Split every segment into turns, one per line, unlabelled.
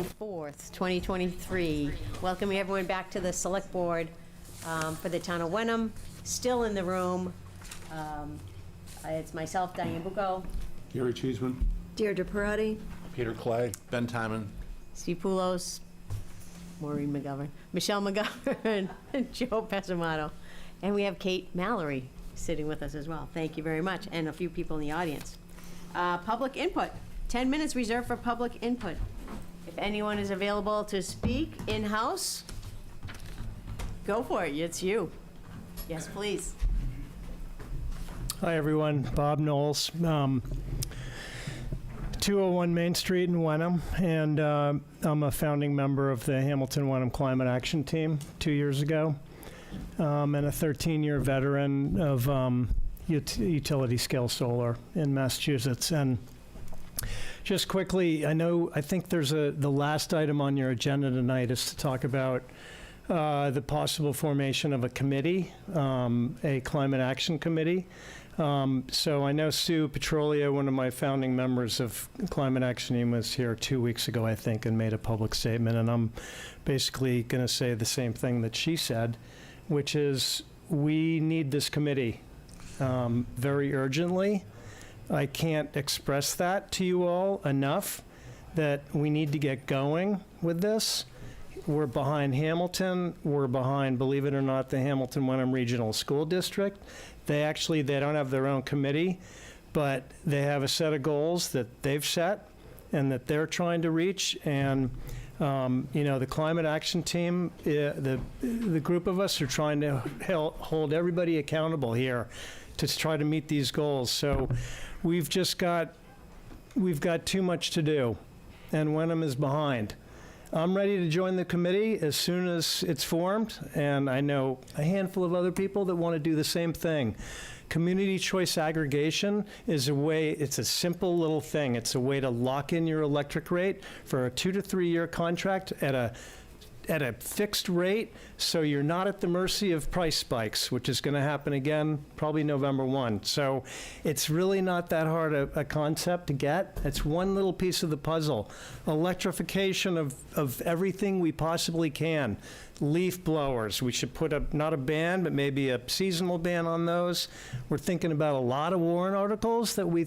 24th, 2023. Welcoming everyone back to the Select Board for the town of Wenham. Still in the room, it's myself, Diane Bucco,
Gary Cheeseman.
Deirdre Parati.
Peter Clay. Ben Timon.
Steve Poulos, Maureen McGovern, Michelle McGovern, and Joe Pesamato. And we have Kate Mallory sitting with us as well. Thank you very much, and a few people in the audience. Public input. 10 minutes reserved for public input. If anyone is available to speak in-house, go for it. It's you. Yes, please.
Hi, everyone. Bob Knowles, 201 Main Street in Wenham, and I'm a founding member of the Hamilton-Wenham Climate Action Team 2 years ago, and a 13-year veteran of utility-scale solar in Massachusetts. And just quickly, I think there's the last item on your agenda tonight is to talk about the possible formation of a committee, a climate action committee. So I know Sue Petrolio, one of my founding members of Climate Action Team, was here 2 weeks ago, I think, and made a public statement. And I'm basically going to say the same thing that she said, which is we need this committee very urgently. I can't express that to you all enough, that we need to get going with this. We're behind Hamilton. We're behind, believe it or not, the Hamilton-Wenham Regional School District. They don't have their own committee, but they have a set of goals that they've set and that they're trying to reach. And, the Climate Action Team, the group of us are trying to hold everybody accountable here to try to meet these goals. So we've got too much to do, and Wenham is behind. I'm ready to join the committee as soon as it's formed, and I know a handful of other people that want to do the same thing. Community choice aggregation is it's a simple little thing. It's a way to lock in your electric rate for a 2 to 3 year contract at a fixed rate, so you're not at the mercy of price spikes, which is going to happen again probably November 1. So it's really not that hard a concept to get. It's one little piece of the puzzle. Electrification of everything we possibly can. Leaf blowers, we should put not a ban, but maybe a seasonal ban on those. We're thinking about a lot of warrant articles that we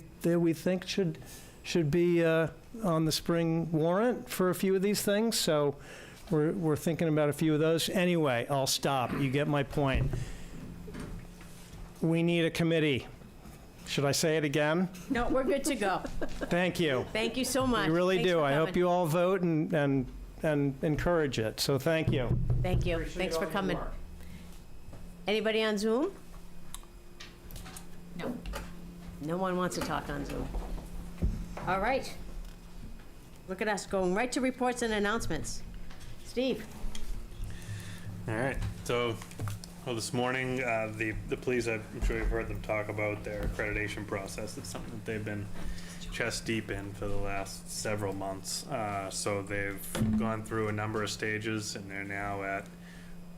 think should be on the spring warrant for a few of these things. So we're thinking about a few of those. Anyway, I'll stop. You get my point. We need a committee. Should I say it again?
No, we're good to go.
Thank you.
Thank you so much.
We really
Thanks
do.
for
I hope
coming.
you all vote and encourage it. So thank you.
Thank you. Thanks for coming. Anybody on Zoom? No. No one wants to talk on Zoom. All right. Look at us going right to reports and announcements. Steve.
All right. So, this morning, the police, I'm sure you've heard them talk about their accreditation process. It's something that they've been chest deep in for the last several months. So they've gone through a number of stages, and they're now at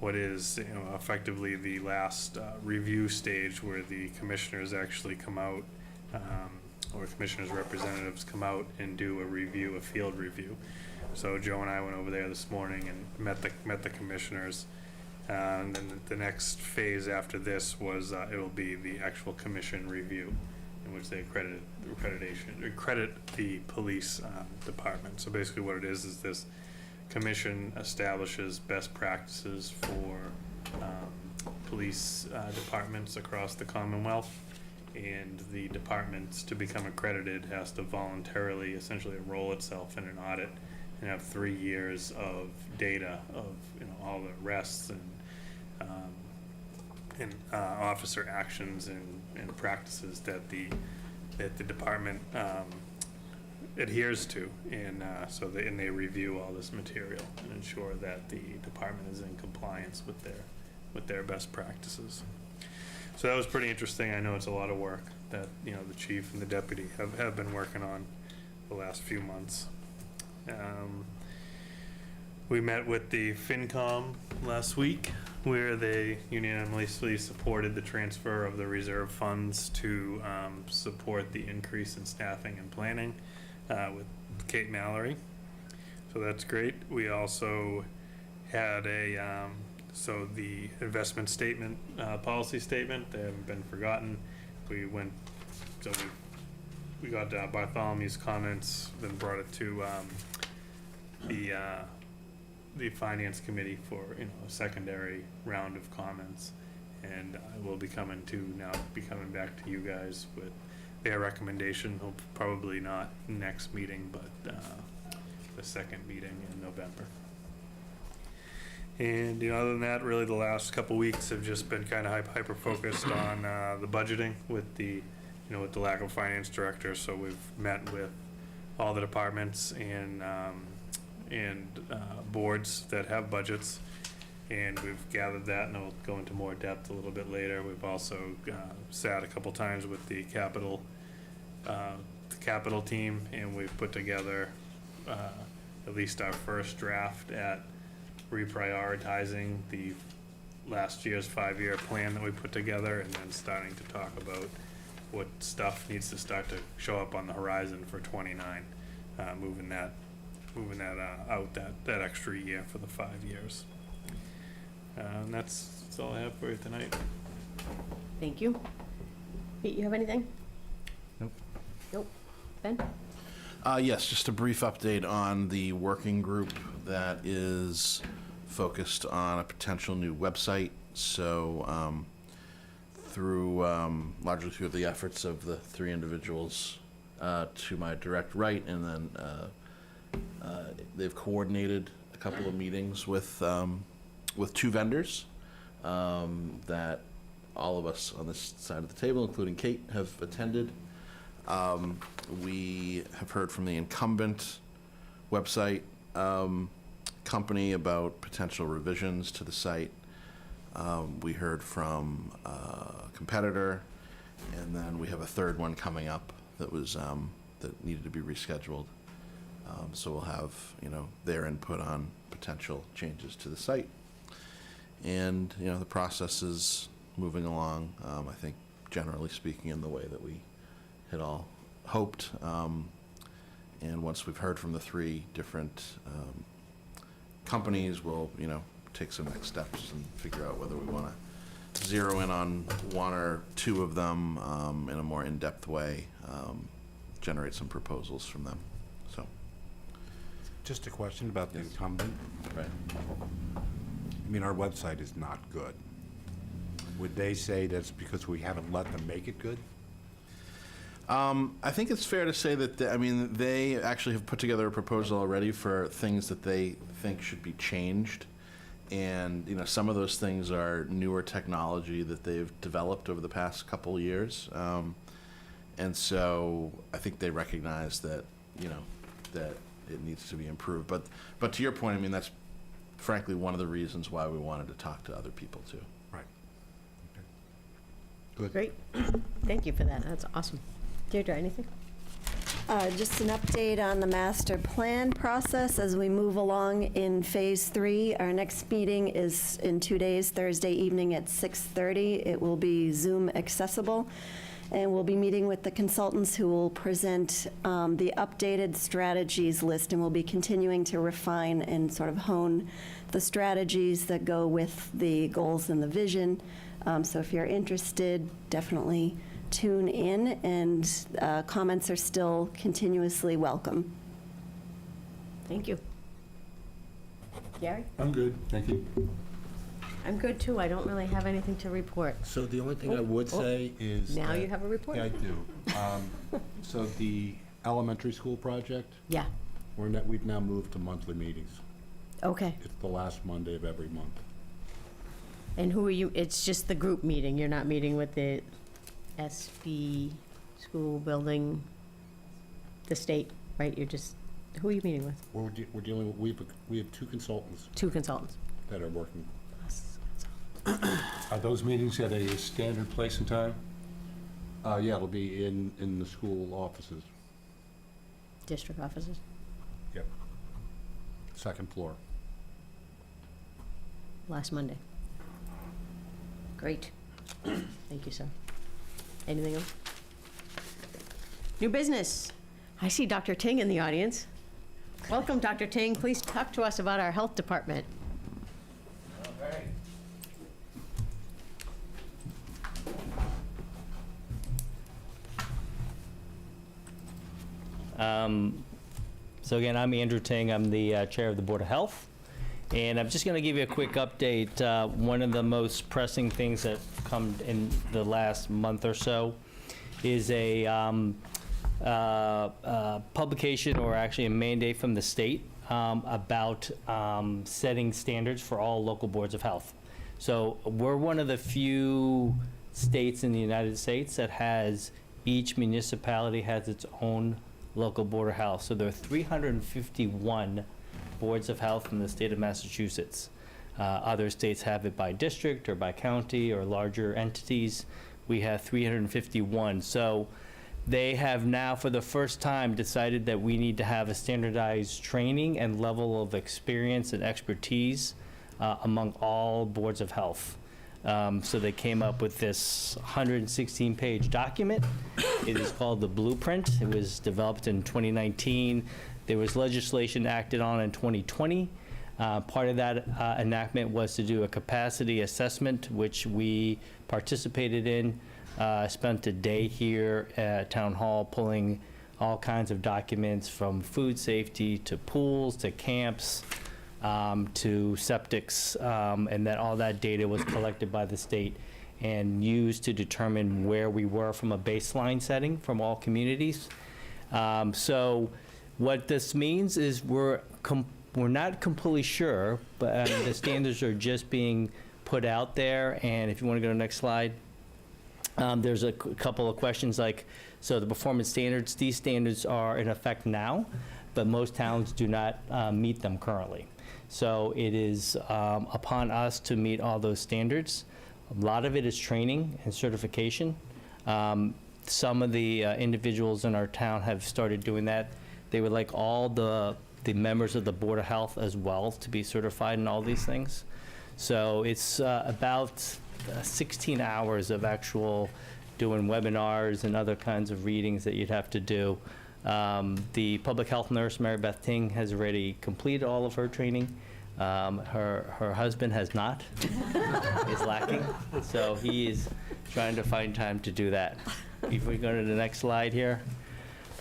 what is effectively the last review stage, where the commissioners actually come out, or commissioners' representatives come out and do a field review. So Joe and I went over there this morning and met the commissioners, and then the next phase after this was it will be the actual commission review, in which they accredit the police department. So basically, what it is this commission establishes best practices for police departments across the Commonwealth. And the departments, to become accredited, has to voluntarily essentially enroll itself in an audit and have 3 years of data of all the arrests and officer actions and practices that the department adheres to, and so they review all this material and ensure that the department is in compliance with their best practices. So that was pretty interesting. I know it's a lot of work that the chief and the deputy have been working on the last few months. We met with the FinCom last week, where they unanimously supported the transfer of the reserve funds to support the increase in staffing and planning with Kate Mallory. So that's great. We also had so the investment statement, policy statement, they haven't been forgotten. We got Bartholomew's comments, then brought it to the finance committee for, a secondary round of comments. And I will be coming back to you guys with their recommendation, probably not next meeting, but the second meeting in November. And, other than that, really the last couple weeks have just been kind of hyper-focused on the budgeting with the lack of finance director. So we've met with all the departments and boards that have budgets, and we've gathered that, and I'll go into more depth a little bit later. We've also sat a couple times with the capital team, and we've put together at least our first draft at reprioritizing the last year's 5-year plan that we put together, and then starting to talk about what stuff needs to start to show up on the horizon for 29, moving that out that extra year for the 5 years. And that's all I have for you tonight.
Thank you. Pete, you have anything?
Nope.
Nope. Ben?
Yes, just a brief update on the working group that is focused on a potential new website. So largely through the efforts of the 3 individuals to my direct right, and then they've coordinated a couple of meetings with 2 vendors that all of us on this side of the table, including Kate, have attended. We have heard from the incumbent website company about potential revisions to the site. We heard from a competitor, and then we have a 3rd one coming up that was that needed to be rescheduled. So we'll have their input on potential changes to the site, and the process is moving along. I think generally speaking in the way that we had all hoped. And once we've heard from the 3 different companies, we'll take some next steps and figure out whether we want to zero in on 1 or 2 of them in a more in-depth way, generate some proposals from them. So,
just a question about the incumbent.
right.
I mean, our website is not good. Would they say that's because we haven't let them make it good?
I think it's fair to say that they actually have put together a proposal already for things that they think should be changed, and some of those things are newer technology that they've developed over the past couple years, and so I think they recognize that that it needs to be improved. But to your point, that's frankly one of the reasons why we wanted to talk to other people too.
Right. Okay. Good.
Great. Thank you for that. That's awesome. Deirdre, anything?
Just an update on the master plan process as we move along in phase 3. Our next meeting is in 2 days, Thursday evening at 6:30. It will be Zoom accessible. And we'll be meeting with the consultants who will present the updated strategies list, and we'll be continuing to refine and sort of hone the strategies that go with the goals and the vision. So if you're interested, definitely tune in, and comments are still continuously welcome.
Thank you. Gary?
I'm good, thank you.
I'm good too. I don't really have anything to report.
So the only thing I would say is
Now
that-
you have a report?
Yeah, I do. So the elementary school project,
Yeah.
we've now moved to monthly meetings.
Okay.
It's the last Monday of every month.
And who are you? It's just the group meeting. You're not meeting with the SB school building, the state, right? You're just, who are you meeting with?
We're dealing with, we have 2 consultants
2 consultants.
that are working.
Are those meetings at a standard place and time?
Yeah, it'll be in the school offices.
District offices.
Yep. 2nd floor.
Last Monday. Great. Thank you, sir. Anything else? New business. I see Dr. Ting in the audience. Welcome, Dr. Ting. Please talk to us about our health department.
So again, I'm Andrew Ting. I'm the chair of the Board of Health. And I'm just going to give you a quick update. One of the most pressing things that come in the last month or so is a publication, or actually a mandate from the state about setting standards for all local boards of health. So we're one of the few states in the United States that has, each municipality has its own local board of health. So there are 351 boards of health in the state of Massachusetts. Other states have it by district or by county or larger entities. We have 351. So they have now, for the first time, decided that we need to have a standardized training and level of experience and expertise among all boards of health. So they came up with this 116-page document. It is called the Blueprint. It was developed in 2019. There was legislation acted on in 2020. Part of that enactment was to do a capacity assessment, which we participated in. Spent a day here at Town Hall pulling all kinds of documents, from food safety to pools to camps, to septics, and that all that data was collected by the state and used to determine where we were from a baseline setting from all communities. So what this means is we're not completely sure, but the standards are just being put out there. And if you want to go to the next slide, there's a couple of questions like, so the performance standards, these standards are in effect now, but most towns do not meet them currently. So it is upon us to meet all those standards. A lot of it is training and certification. Some of the individuals in our town have started doing that. They would like all the members of the Board of Health as well to be certified in all these things. So it's about 16 hours of actual doing webinars and other kinds of readings that you'd have to do. The public health nurse, Mary Beth Ting, has already completed all of her training. Her husband has not, is lacking. So he is trying to find time to do that. If we go to the next slide here.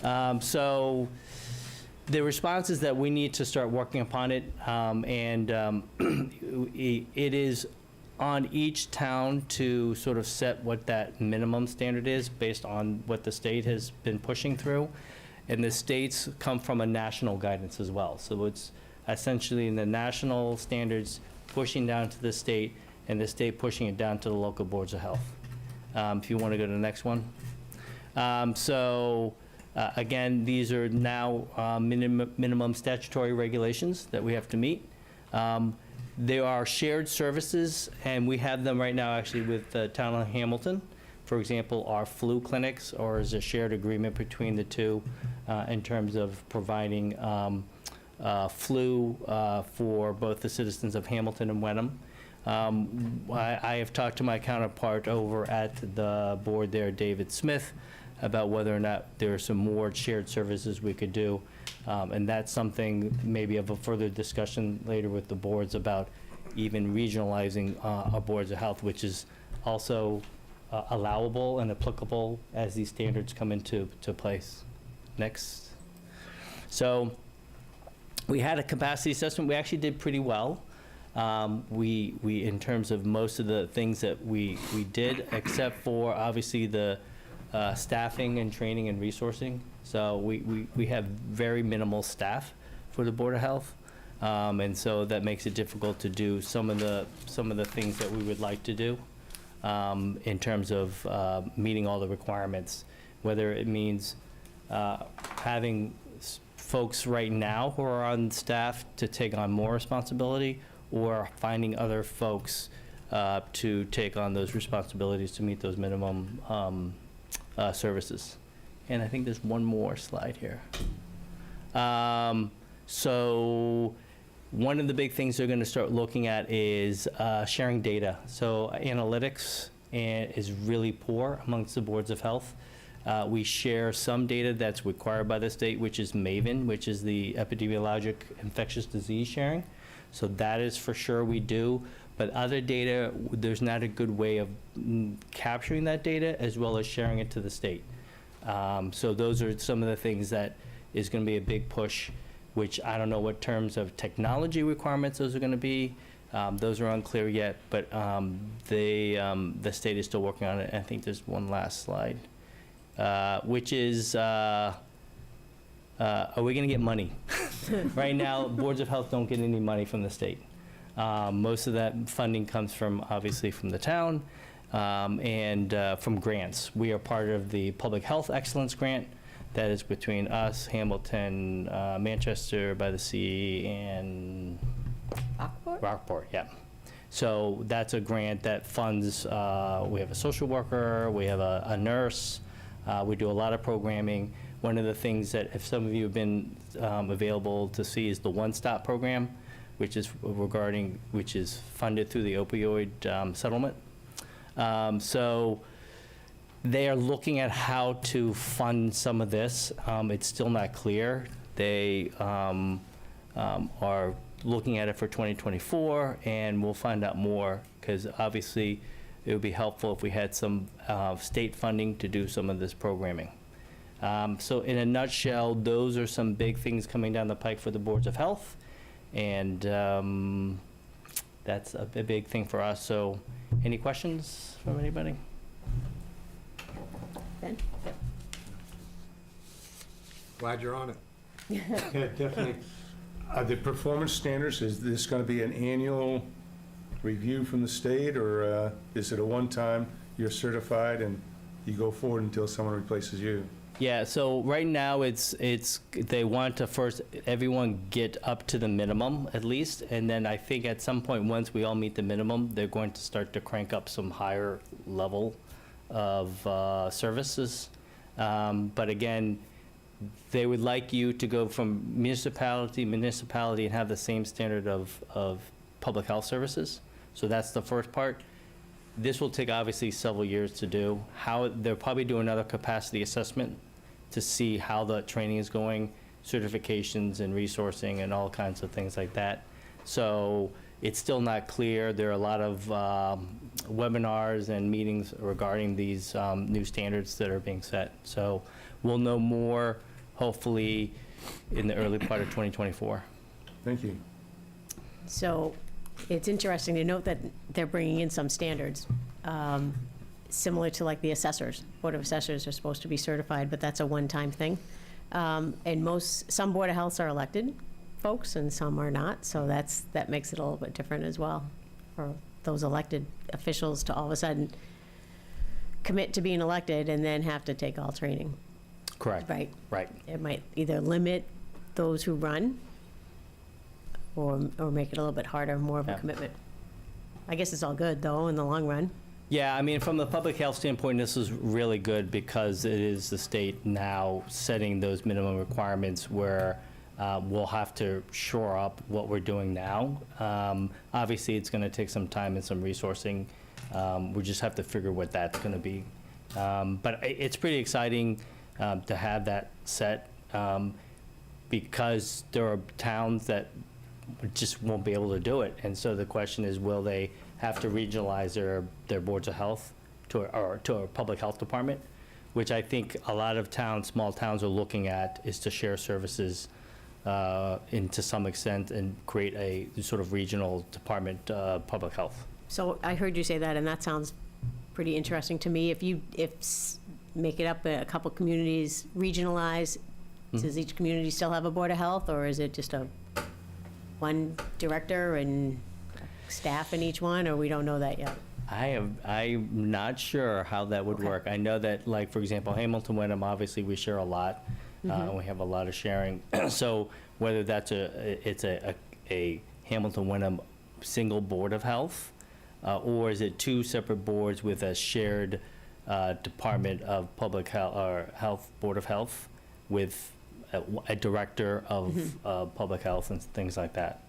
So the response is that we need to start working upon it. It is on each town to sort of set what that minimum standard is based on what the state has been pushing through. And the states come from a national guidance as well. So it's essentially in the national standards pushing down to the state, and the state pushing it down to the local boards of health. If you want to go to the next one. Again, these are now minimum statutory regulations that we have to meet. There are shared services, and we have them right now actually with the town of Hamilton. For example, our flu clinics, or is a shared agreement between the two in terms of providing flu for both the citizens of Hamilton and Wenham. I have talked to my counterpart over at the board there, David Smith, about whether or not there are some more shared services we could do. And that's something maybe of a further discussion later with the boards about even regionalizing our boards of health, which is also allowable and applicable as these standards come into place. Next. So we had a capacity assessment. We actually did pretty well. We in terms of most of the things that we did, except for obviously the staffing and training and resourcing. So we have very minimal staff for the Board of Health. And so that makes it difficult to do some of the things that we would like to do in terms of meeting all the requirements, whether it means having folks right now who are on staff to take on more responsibility, or finding other folks to take on those responsibilities to meet those minimum services. And I think there's one more slide here. So one of the big things they're going to start looking at is sharing data. So analytics is really poor amongst the boards of health. We share some data that's required by the state, which is MAVEN, which is the epidemiologic infectious disease sharing. So that is for sure we do. But other data, there's not a good way of capturing that data as well as sharing it to the state. So those are some of the things that is going to be a big push, which I don't know what terms of technology requirements those are going to be. Those are unclear yet, but the state is still working on it. I think there's one last slide, which is, are we going to get money? Right now, boards of health don't get any money from the state. Most of that funding comes from, obviously, from the town and from grants. We are part of the Public Health Excellence Grant that is between us, Hamilton, Manchester by the Sea, and Rockport, yeah. So that's a grant that funds, we have a social worker, we have a nurse, we do a lot of programming. One of the things that, if some of you have been available to see, is the One Stop program, which is funded through the opioid settlement. So they are looking at how to fund some of this. It's still not clear. They are looking at it for 2024, and we'll find out more, because obviously it would be helpful if we had some state funding to do some of this programming. So in a nutshell, those are some big things coming down the pike for the boards of health, and that's a big thing for us. So any questions from anybody?
Ben?
Glad you're on it.
Yeah, definitely. The performance standards, is this going to be an annual review from the state, or is it a one-time, you're certified and you go forward until someone replaces you?
Yeah, so right now they want to first everyone get up to the minimum at least, and then I think at some point, once we all meet the minimum, they're going to start to crank up some higher level of services. But again, they would like you to go from municipality to municipality and have the same standard of public health services. So that's the first part. This will take obviously several years to do. They'll probably do another capacity assessment to see how the training is going, certifications and resourcing and all kinds of things like that. So it's still not clear. There are a lot of webinars and meetings regarding these new standards that are being set. So we'll know more, hopefully, in the early part of 2024.
Thank you.
So it's interesting to note that they're bringing in some standards, similar to like the assessors. Board of Assessors are supposed to be certified, but that's a one-time thing. And some Board of Healths are elected folks and some are not, so that makes it a little bit different as well for those elected officials to all of a sudden commit to being elected and then have to take all training.
Correct.
Right.
Right.
It might either limit those who run or make it a little bit harder, more of a
Yeah.
commitment. I guess it's all good, though, in the long run.
Yeah, I mean, from the public health standpoint, this is really good because it is the state now setting those minimum requirements where we'll have to shore up what we're doing now. Obviously, it's going to take some time and some resourcing. We just have to figure what that's going to be. But it's pretty exciting to have that set because there are towns that just won't be able to do it. And so the question is, will they have to regionalize their boards of health to a public health department, which I think a lot of towns, small towns, are looking at, is to share services to some extent and create a sort of regional department of public health.
So I heard you say that, and that sounds pretty interesting to me. Make it up a couple communities, regionalize, does each community still have a Board of Health, or is it just one director and staff in each one, or we don't know that yet?
I'm not sure how that would
Okay.
work. I know that, like, for example, Hamilton, Wenham, obviously we share a lot. We have a lot of sharing. So whether that's a Hamilton, Wenham single Board of Health, or is it two separate boards with a shared Department of Public Health or Health Board of Health with a director of public health and things like that.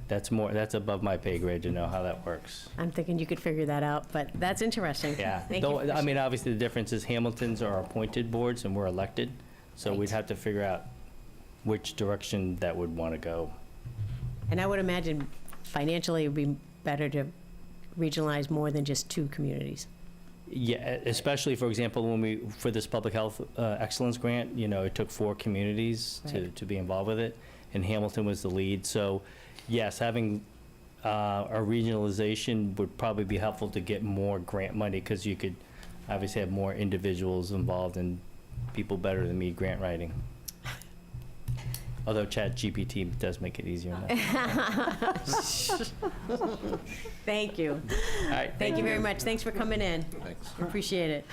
That's above my pay grade to know how that works.
I'm thinking you could figure that out, but that's interesting.
Yeah.
Thank
Though,
you.
I mean, obviously, the difference is Hamilton's are appointed boards and we're elected. So we'd
Right.
have to figure out which direction that would want to go.
And I would imagine financially it would be better to regionalize more than just 2 communities.
Yeah, especially, for example, for this public health excellence grant, it took 4 communities
Right.
to be involved with it, and Hamilton was the lead. So, yes, having a regionalization would probably be helpful to get more grant money, because you could obviously have more individuals involved and people better than me grant writing. Although ChatGPT does make it easier now.
Thank you.
All right,
Thank you very much. Thanks for coming in.
Thanks.
Appreciate it.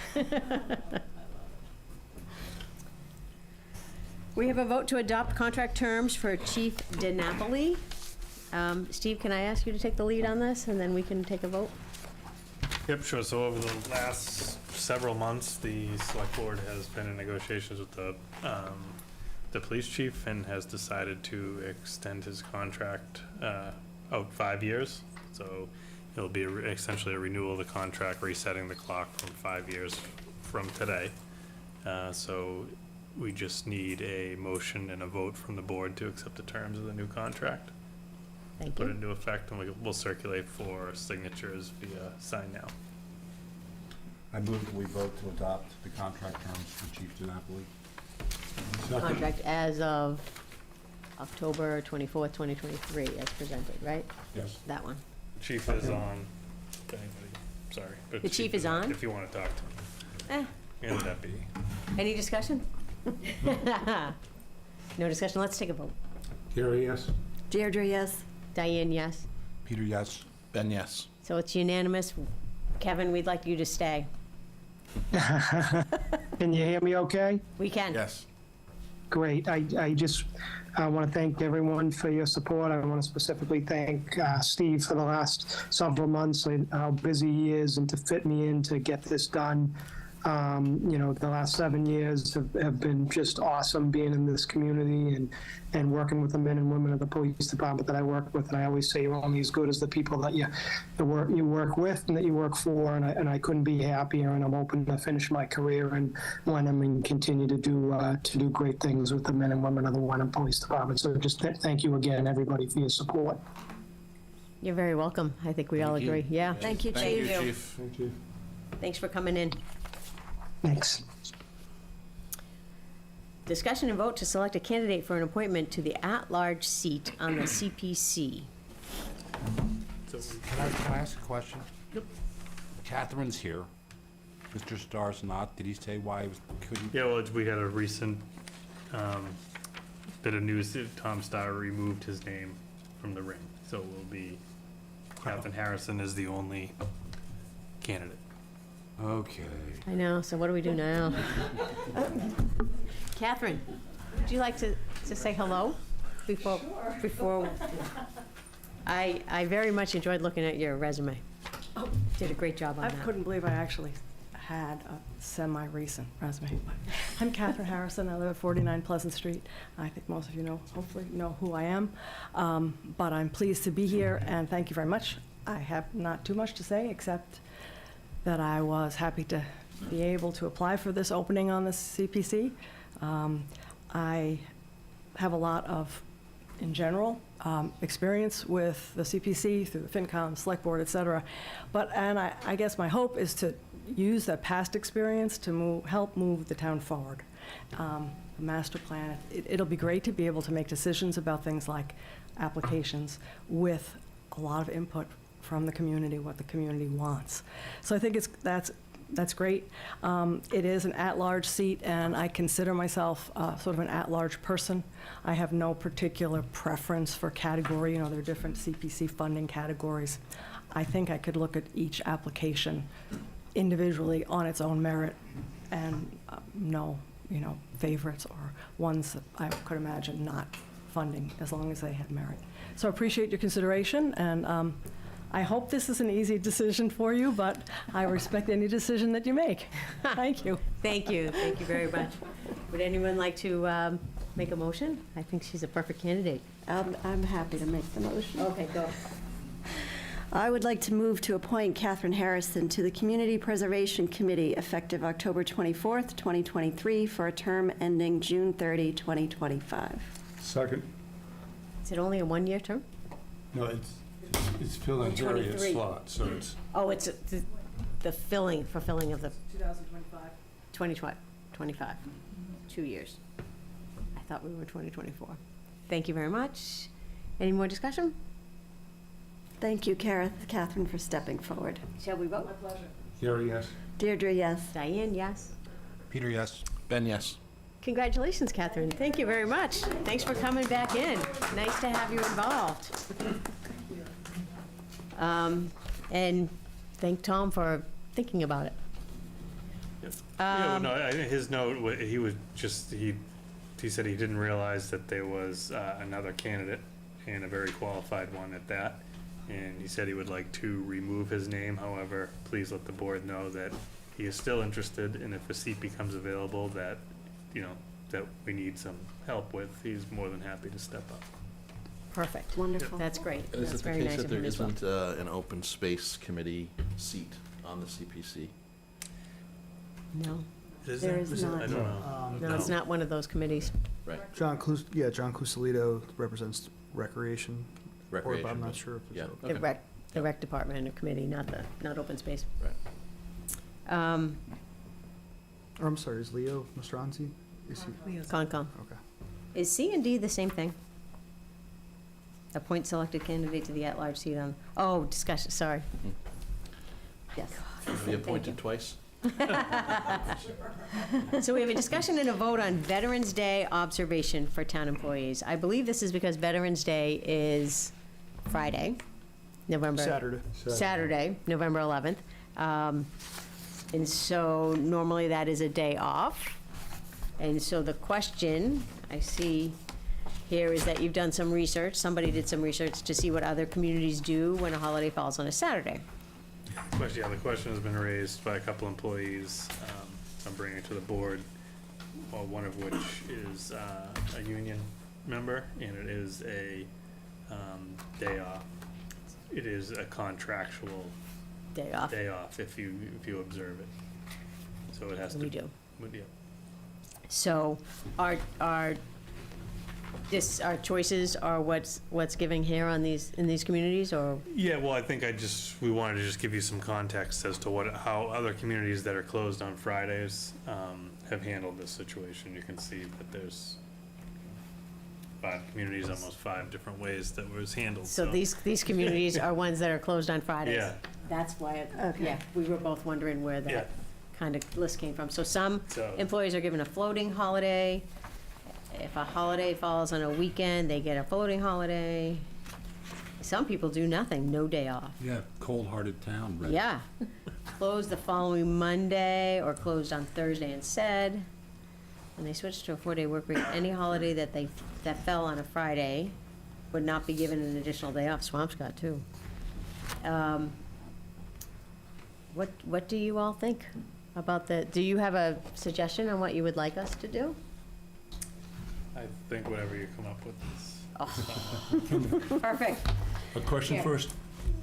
We have a vote to adopt contract terms for Chief DiNapoli. Steve, can I ask you to take the lead on this, and then we can take a vote?
Yep, sure. So over the last several months, the select board has been in negotiations with the police chief and has decided to extend his contract out 5 years. So it'll be essentially a renewal of the contract, resetting the clock from 5 years from today. So we just need a motion and a vote from the board to accept the terms of the new contract.
Thank
Put it
you.
into effect, and we'll circulate for signatures via sign now.
I move that we vote to adopt the contract terms for Chief DiNapoli.
Contract as of October 24th, 2023, as presented, right?
Yes.
That one.
Chief is on, sorry. but
The chief is on?
If you want to talk to him. And deputy.
Any discussion? No discussion. Let's take a vote.
Gary, yes?
Deirdre, yes?
Diane, yes.
Peter, yes?
Ben, yes.
So it's unanimous. Kevin, we'd like you to stay.
Can you hear me okay?
We can.
Yes.
Great. I just want to thank everyone for your support. I want to specifically thank Steve for the last several months and how busy he is, and to fit me in to get this done. The last 7 years have been just awesome being in this community and working with the men and women of the police department that I work with. And I always say you're only as good as the people that you work with and that you work for. And I couldn't be happier. And I'm hoping to finish my career in Wenham and continue to do great things with the men and women of the Wenham Police Department. So just thank you again, everybody, for your support.
You're very welcome. I think we all
Thank you.
agree. Yeah.
Thank you,
Thank you,
Chief.
Chief.
Thank you.
Thanks for coming in.
Thanks.
Discussion and vote to select a candidate for an appointment to the at-large seat on the CPC.
So
Can I ask a question? Yep. Catherine's here. Mr. Starr's not. Did he say why he couldn't?
yeah, well, we had a recent bit of news that Tom Starr removed his name from the ring. So it will be Catherine Harrison is the only candidate.
Okay.
I know, so what do we do now? Catherine, would you like to say hello before? I very much enjoyed looking at your resume. Did a great job on
I
that.
couldn't believe I actually had a semi-recent resume. I'm Catherine Harrison. I live at 49 Pleasant Street. I think most of you hopefully know who I am. But I'm pleased to be here, and thank you very much. I have not too much to say, except that I was happy to be able to apply for this opening on the CPC. I have a lot of, in general, experience with the CPC through the FinCom, Select Board, et cetera. And I guess my hope is to use that past experience to help move the town forward. The master plan, it'll be great to be able to make decisions about things like applications with a lot of input from the community, what the community wants. So I think that's great. It is an at-large seat, and I consider myself sort of an at-large person. I have no particular preference for category. There are different CPC funding categories. I think I could look at each application individually on its own merit, and no, favorites or ones that I could imagine not funding as long as they had merit. So I appreciate your consideration, and I hope this is an easy decision for you, but I respect any decision that you make. Thank you.
Thank you very much. Would anyone like to make a motion? I think she's a perfect candidate.
I'm happy to make the motion.
Okay, go.
I would like to move to appoint Catherine Harrison to the Community Preservation Committee effective October 24th, 2023, for a term ending June 30, 2025.
Second.
Is it only a one-year term?
No, it's filling various
23.
slots, so it's,
Oh, it's the fulfilling of the
2025.
2025, 2 years. I thought we were 2024. Thank you very much. Any more discussion?
Thank you, Catherine, for stepping forward.
Shall we vote?
My pleasure.
Gary, yes?
Deirdre, yes.
Diane, yes.
Peter, yes.
Ben, yes.
Congratulations, Catherine. Thank you very much. Thanks for coming back in. Nice to have you involved. And thank Tom for thinking about it.
Yeah, well, no, his note, he was just, he said he didn't realize that there was another candidate, and a very qualified one at that. And he said he would like to remove his name. However, please let the board know that he is still interested, and if a seat becomes available that, that we need some help with, he's more than happy to step up.
Perfect.
Wonderful.
That's great.
And is
That's
it the
very
case
nice
that
of
there
him as well.
isn't an open space committee seat on the CPC?
No,
Is
There is
I
not.
don't know.
no, it's not one of those committees.
Right,
John Cusolito represents Recreation.
recreation.
Or I'm not
but-
sure if
Yeah,
it's.
okay.
The rec department and committee, not open space.
Right.
Or I'm sorry, is Leo Mastronzi? Is he?
Concom.
Okay.
Is C and D the same thing? Appoint selected candidate to the at-large seat on, oh, discussion, sorry.
Yes.
Be appointed twice?
So we have a discussion and a vote on Veterans Day observation for town employees. I believe this is because Veterans Day is Friday, November. Saturday, November 11th. And so normally that is a day off. And so the question I see here is that you've done some research, somebody did some research to see what other communities do when a holiday falls on a Saturday.
The question has been raised by a couple employees. I'm bringing it to the board, well, one of which is a union member, and it is a day off. It is a contractual
Day off.
day off if you observe it. So it has to.
We do.
Yeah.
So our choices are what's giving here in these communities, or?
Yeah, well, I think we wanted to just give you some context as to how other communities that are closed on Fridays have handled this situation. You can see that there's 5 communities, almost 5 different ways that was handled.
So these communities are ones that are closed on Fridays?
Yeah.
That's why,
Okay.
yeah, we were both wondering where
Yeah.
that kind of list came from. So some
So-
employees are given a floating holiday. If a holiday falls on a weekend, they get a floating holiday. Some people do nothing, no day off.
Yeah, cold-hearted town, right?
Yeah. Closed the following Monday or closed on Thursday instead. When they switched to a 4-day work week, any holiday that fell on a Friday would not be given an additional day off. Swampscott, too. What do you all think about do you have a suggestion on what you would like us to do?
I think whatever you come up with is.
Perfect.
A question
Yeah.
first.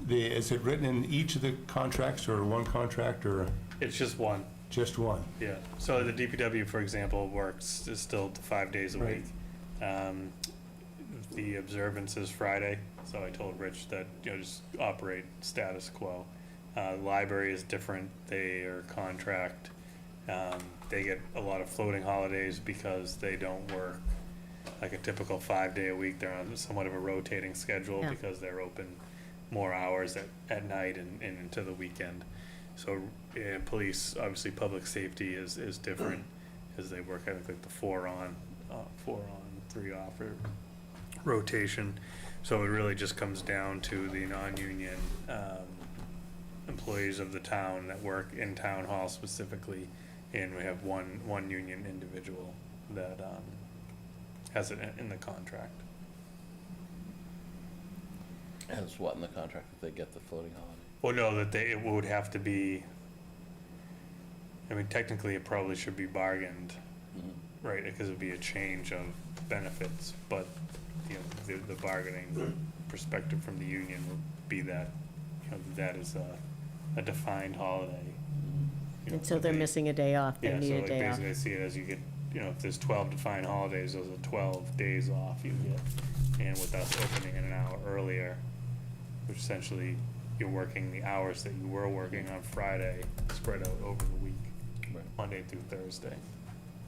Is it written in each of the contracts, or one contract, or
It's just one.
just one?
Yeah, so the DPW, for example, works is still 5 days a
Right.
week. The observance is Friday, so I told Rich that, just operate status quo. Library is different, they are contract. They get a lot of floating holidays because they don't work like a typical 5-day a week. They're on somewhat of a rotating schedule
Yeah.
because they're open more hours at night and into the weekend. So, police, obviously, public safety is different, as they work, I think, like the 4 on, 3 off, or rotation. So it really just comes down to the non-union employees of the town that work in town hall specifically, and we have one union individual that has it in the contract.
Has what in the contract if they get the floating holiday?
Well, no, that it would have to be, I mean, technically, it probably should be bargained, right, because it'd be a change of benefits, but, you know, the bargaining perspective from the union would be that, you know, that is a defined holiday. You know,
And so they're
they-
missing a day off, they
Yeah,
need
so
a
like
day off.
basically I see it as you get, you know, if there's 12 defined holidays, those are 12 days off you get. And with us opening an hour earlier, which essentially you're working the hours that you were working on Friday, spread out over the week, Monday through Thursday.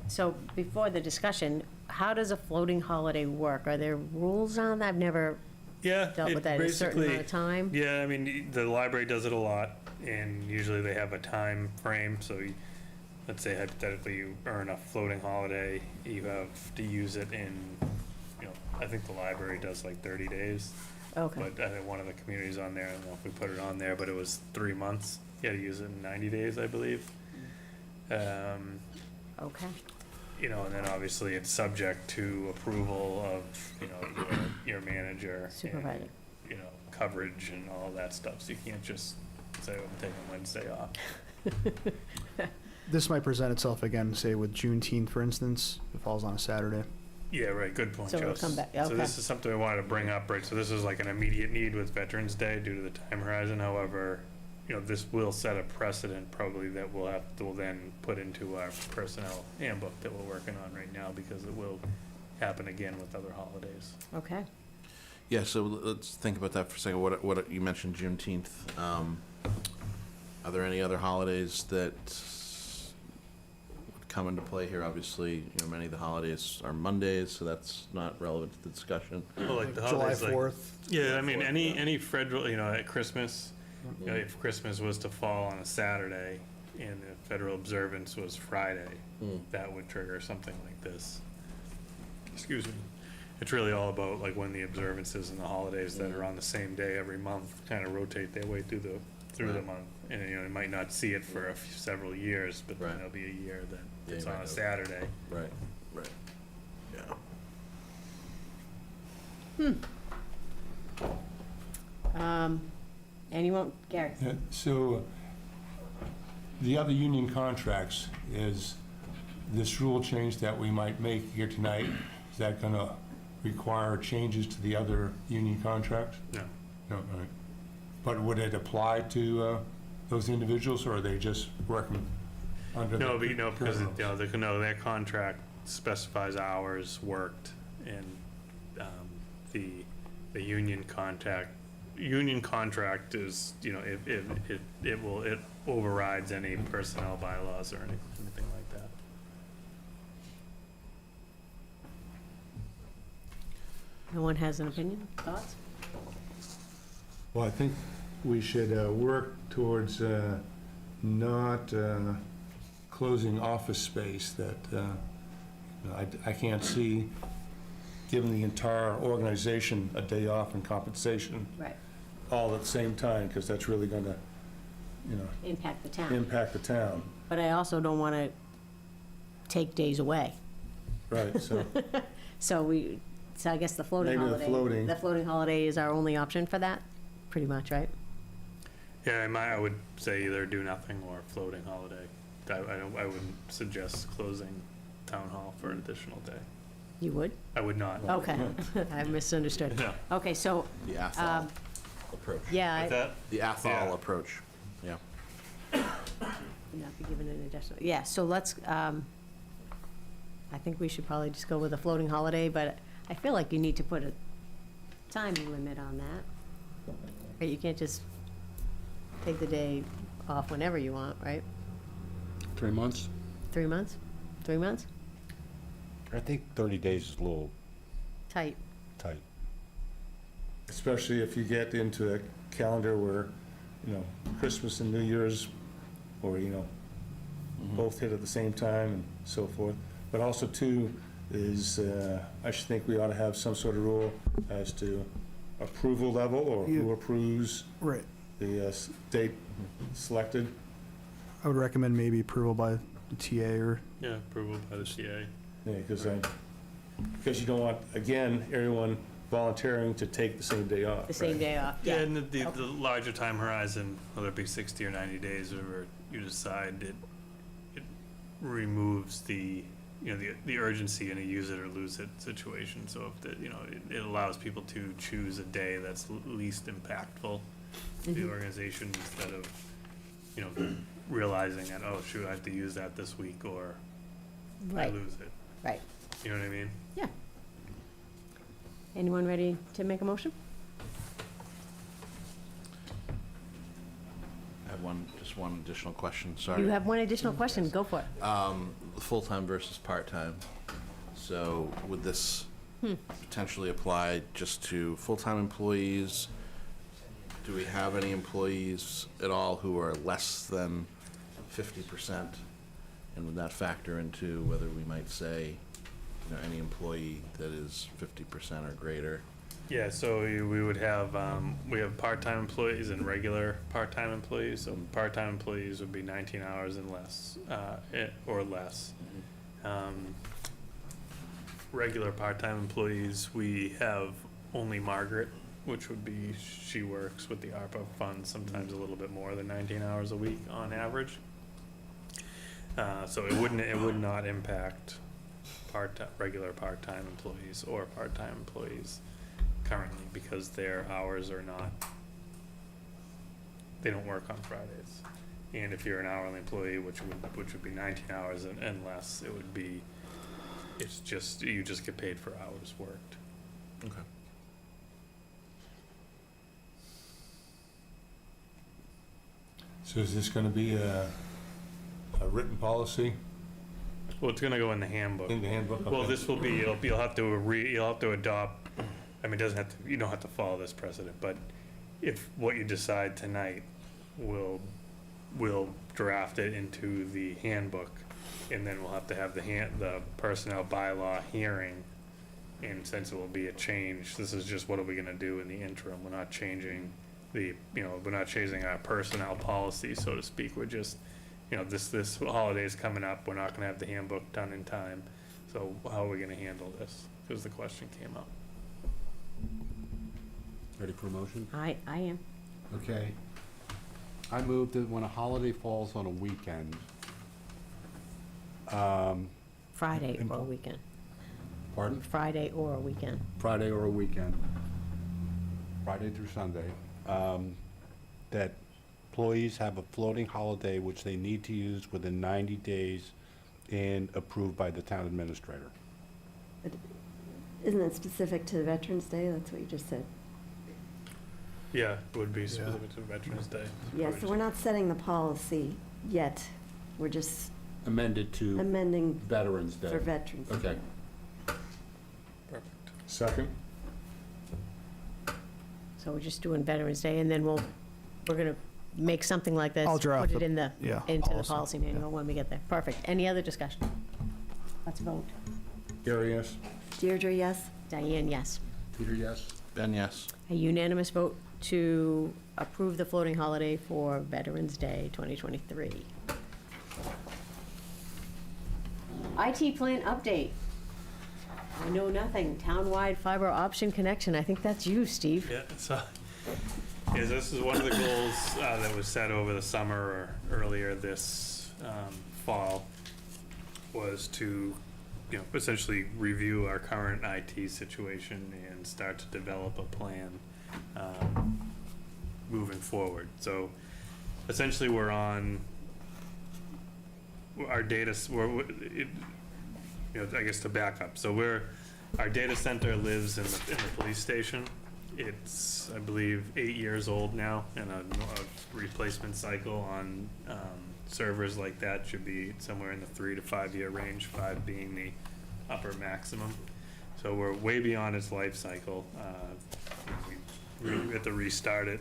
So before the discussion, how does a floating holiday work? Are there rules on that? I've never
Yeah,
dealt with that in a certain amount of
basically,
time.
yeah, I mean, the library does it a lot, and usually they have a time frame, so let's say hypothetically you earn a floating holiday, you have to use it in, you know, I think the library does like 30 days.
Okay,
But I think one of the communities on there, I don't know if we put it on there, but it was 3 months. You had to use it in 90 days, I believe.
okay.
You know, and then obviously it's subject to approval of, you know, your manager.
Supervisor.
And, you know, coverage and all that stuff, so you can't just say, I'm taking Wednesday off.
This might present itself again, say with Juneteenth, for instance, if it falls on a Saturday.
Yeah, right, good point,
So it'll
Joe.
come back,
So
okay.
this is something I wanted to bring up, right, so this is like an immediate need with Veterans Day due to the time horizon, however, you know, this will set a precedent probably that we'll then put into our personnel handbook that we're working on right now, because it will happen again with other holidays.
Okay.
Yeah, so let's think about that for a second. What you mentioned Juneteenth. Are there any other holidays that would come into play here? Obviously, you know, many of the holidays are Mondays, so that's not relevant to the discussion.
Well, like the
July
holidays, like,
4th.
yeah, I mean, any federal, you know, at Christmas, you know, if Christmas was to fall on a Saturday and the federal observance was Friday, that would trigger something like this. Excuse me. It's really all about like when the observances and the holidays that are on the same day every month kind of rotate their way through the
Right.
month. And, you know, you might not see it for several years, but then
Right.
there'll be a year that
Yeah,
it's
you
on
might
a
know.
Saturday.
Right, right. Yeah.
Anyone, Gary?
So the other union contracts, is this rule change that we might make here tonight, is that going to require changes to the other union contracts?
No.
No, all right. But would it apply to those individuals, or are they just working under the?
No, but, you know, because,
current
you
rules?
know, their contract specifies hours worked, and the union contract is, you know, it overrides any personnel bylaws or anything like that.
No one has an opinion, thoughts?
Well, I think we should work towards not closing office space that, you know, I can't see giving the entire organization a day off and compensation
Right.
all at the same time, because that's really going to, you know,
Impact the town.
impact the town.
But I also don't want to take days away.
Right, so,
So I guess the floating
Maybe the
holiday.
floating.
The floating holiday is our only option for that, pretty much, right?
Yeah, I would say either do nothing or floating holiday. I wouldn't suggest closing town hall for an additional day.
You would?
I would not.
Okay, I misunderstood.
No.
Okay, so,
The Athol
Um,
approach.
yeah,
With
I
that,
The Athol
Yeah.
approach, yeah.
would not be given an additional, yeah, so let's, I think we should probably just go with a floating holiday, but I feel like you need to put a time limit on that. Right, you can't just take the day off whenever you want, right?
3 months?
3 months? 3 months?
I think 30 days is a little
Tight.
tight.
especially if you get into a calendar where, you know, Christmas and New Year's, or, you know, both hit at the same time and so forth. But also, too, is I should think we ought to have some sort of rule as to approval level, or who approves
Right.
the date selected.
I would recommend maybe approval by the TA or,
yeah, approval by the CA.
Yeah, because you don't want, again, everyone volunteering to take the same day off.
The same
right?
day off,
Yeah,
yeah.
and the larger time horizon, whether it be 60 or 90 days, whatever you decide, it removes the, the urgency in a use it or lose it situation. So if it allows people to choose a day that's least impactful to the organization, instead of, realizing that, oh shoot, I have to use that this week, or I
Right,
lose it.
right.
You know what I mean?
Yeah. Anyone ready to make a motion?
I have just one additional question, sorry.
You have one additional question, go for it.
Full-time versus part-time. So would this potentially apply just to full-time employees? Do we have any employees at all who are less than 50%? And would that factor into whether we might say, any employee that is 50% or greater?
Yeah, so we would have, we have part-time employees and regular part-time employees. So part-time employees would be 19 hours and less, or less. Regular part-time employees, we have only Margaret, which would be, she works with the ARPA fund sometimes a little bit more than 19 hours a week on average. So it would not impact regular part-time employees or part-time employees currently, because their hours are not, they don't work on Fridays. And if you're an hourly employee, which would be 19 hours and less, it would be, you just get paid for hours worked.
Okay.
So is this going to be a written policy
Well, it's gonna go in the handbook.
in the handbook?
Well,
Okay.
this will be, you'll have to adopt, I mean, you don't have to follow this precedent, but if what you decide tonight, we'll draft it into the handbook, and then we'll have to have the personnel bylaw hearing, and since it will be a change, this is just what are we gonna do in the interim, we're not changing we're not changing our personnel policy, so to speak, we're just, this holiday's coming up, we're not gonna have the handbook done in time, so how are we gonna handle this? Because the question came up.
Ready for a motion?
I am.
Okay. I move that when a holiday falls on a weekend,
Friday or a weekend.
pardon?
Friday or a weekend.
Friday or a weekend, Friday through Sunday, that employees have a floating holiday which they need to use within 90 days and approved by the town administrator.
Isn't it specific to Veterans Day? That's what you just said.
Yeah, it would be specific to Veterans Day.
Yeah, so we're not setting the policy yet. We're just
Amended to
amending
Veterans Day.
for Veterans Day.
Okay.
Perfect.
Second?
So we're just doing Veterans Day, and then we're gonna make something like this.
I'll draft
Put it
the-
in
yeah,
into the
policy,
policy manual when we get there. Perfect. Any other discussion? Let's vote.
Gary, yes?
Deirdre, yes?
Diane, yes.
Peter, yes?
Ben, yes.
A unanimous vote to approve the floating holiday for Veterans Day 2023. IT plan update. I know nothing. Townwide fiber option connection. I think that's you, Steve.
Yeah, so, this is one of the goals that was set over the summer or earlier this fall, was to, essentially review our current IT situation and start to develop a plan moving forward. So essentially, we're on our data, I guess to back up. So our data center lives in the police station. It's, I believe, 8 years old now, and a replacement cycle on servers like that should be somewhere in the 3 to 5 year range, 5 being the upper maximum. So we're way beyond its life cycle. We have to restart it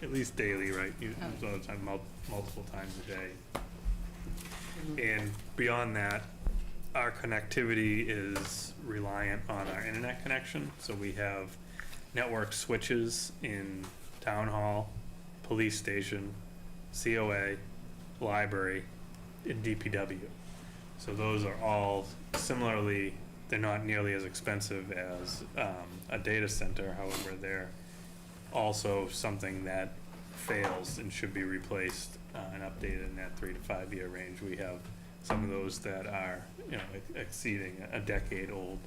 at least daily, right? Most of the time, multiple times a day. And beyond that, our connectivity is reliant on our internet connection. So we have network switches in town hall, police station, COA, library, and DPW. So those are all similarly, they're not nearly as expensive as a data center. However, they're also something that fails and should be replaced and updated in that 3 to 5 year range. We have some of those that are, you know, exceeding a decade old.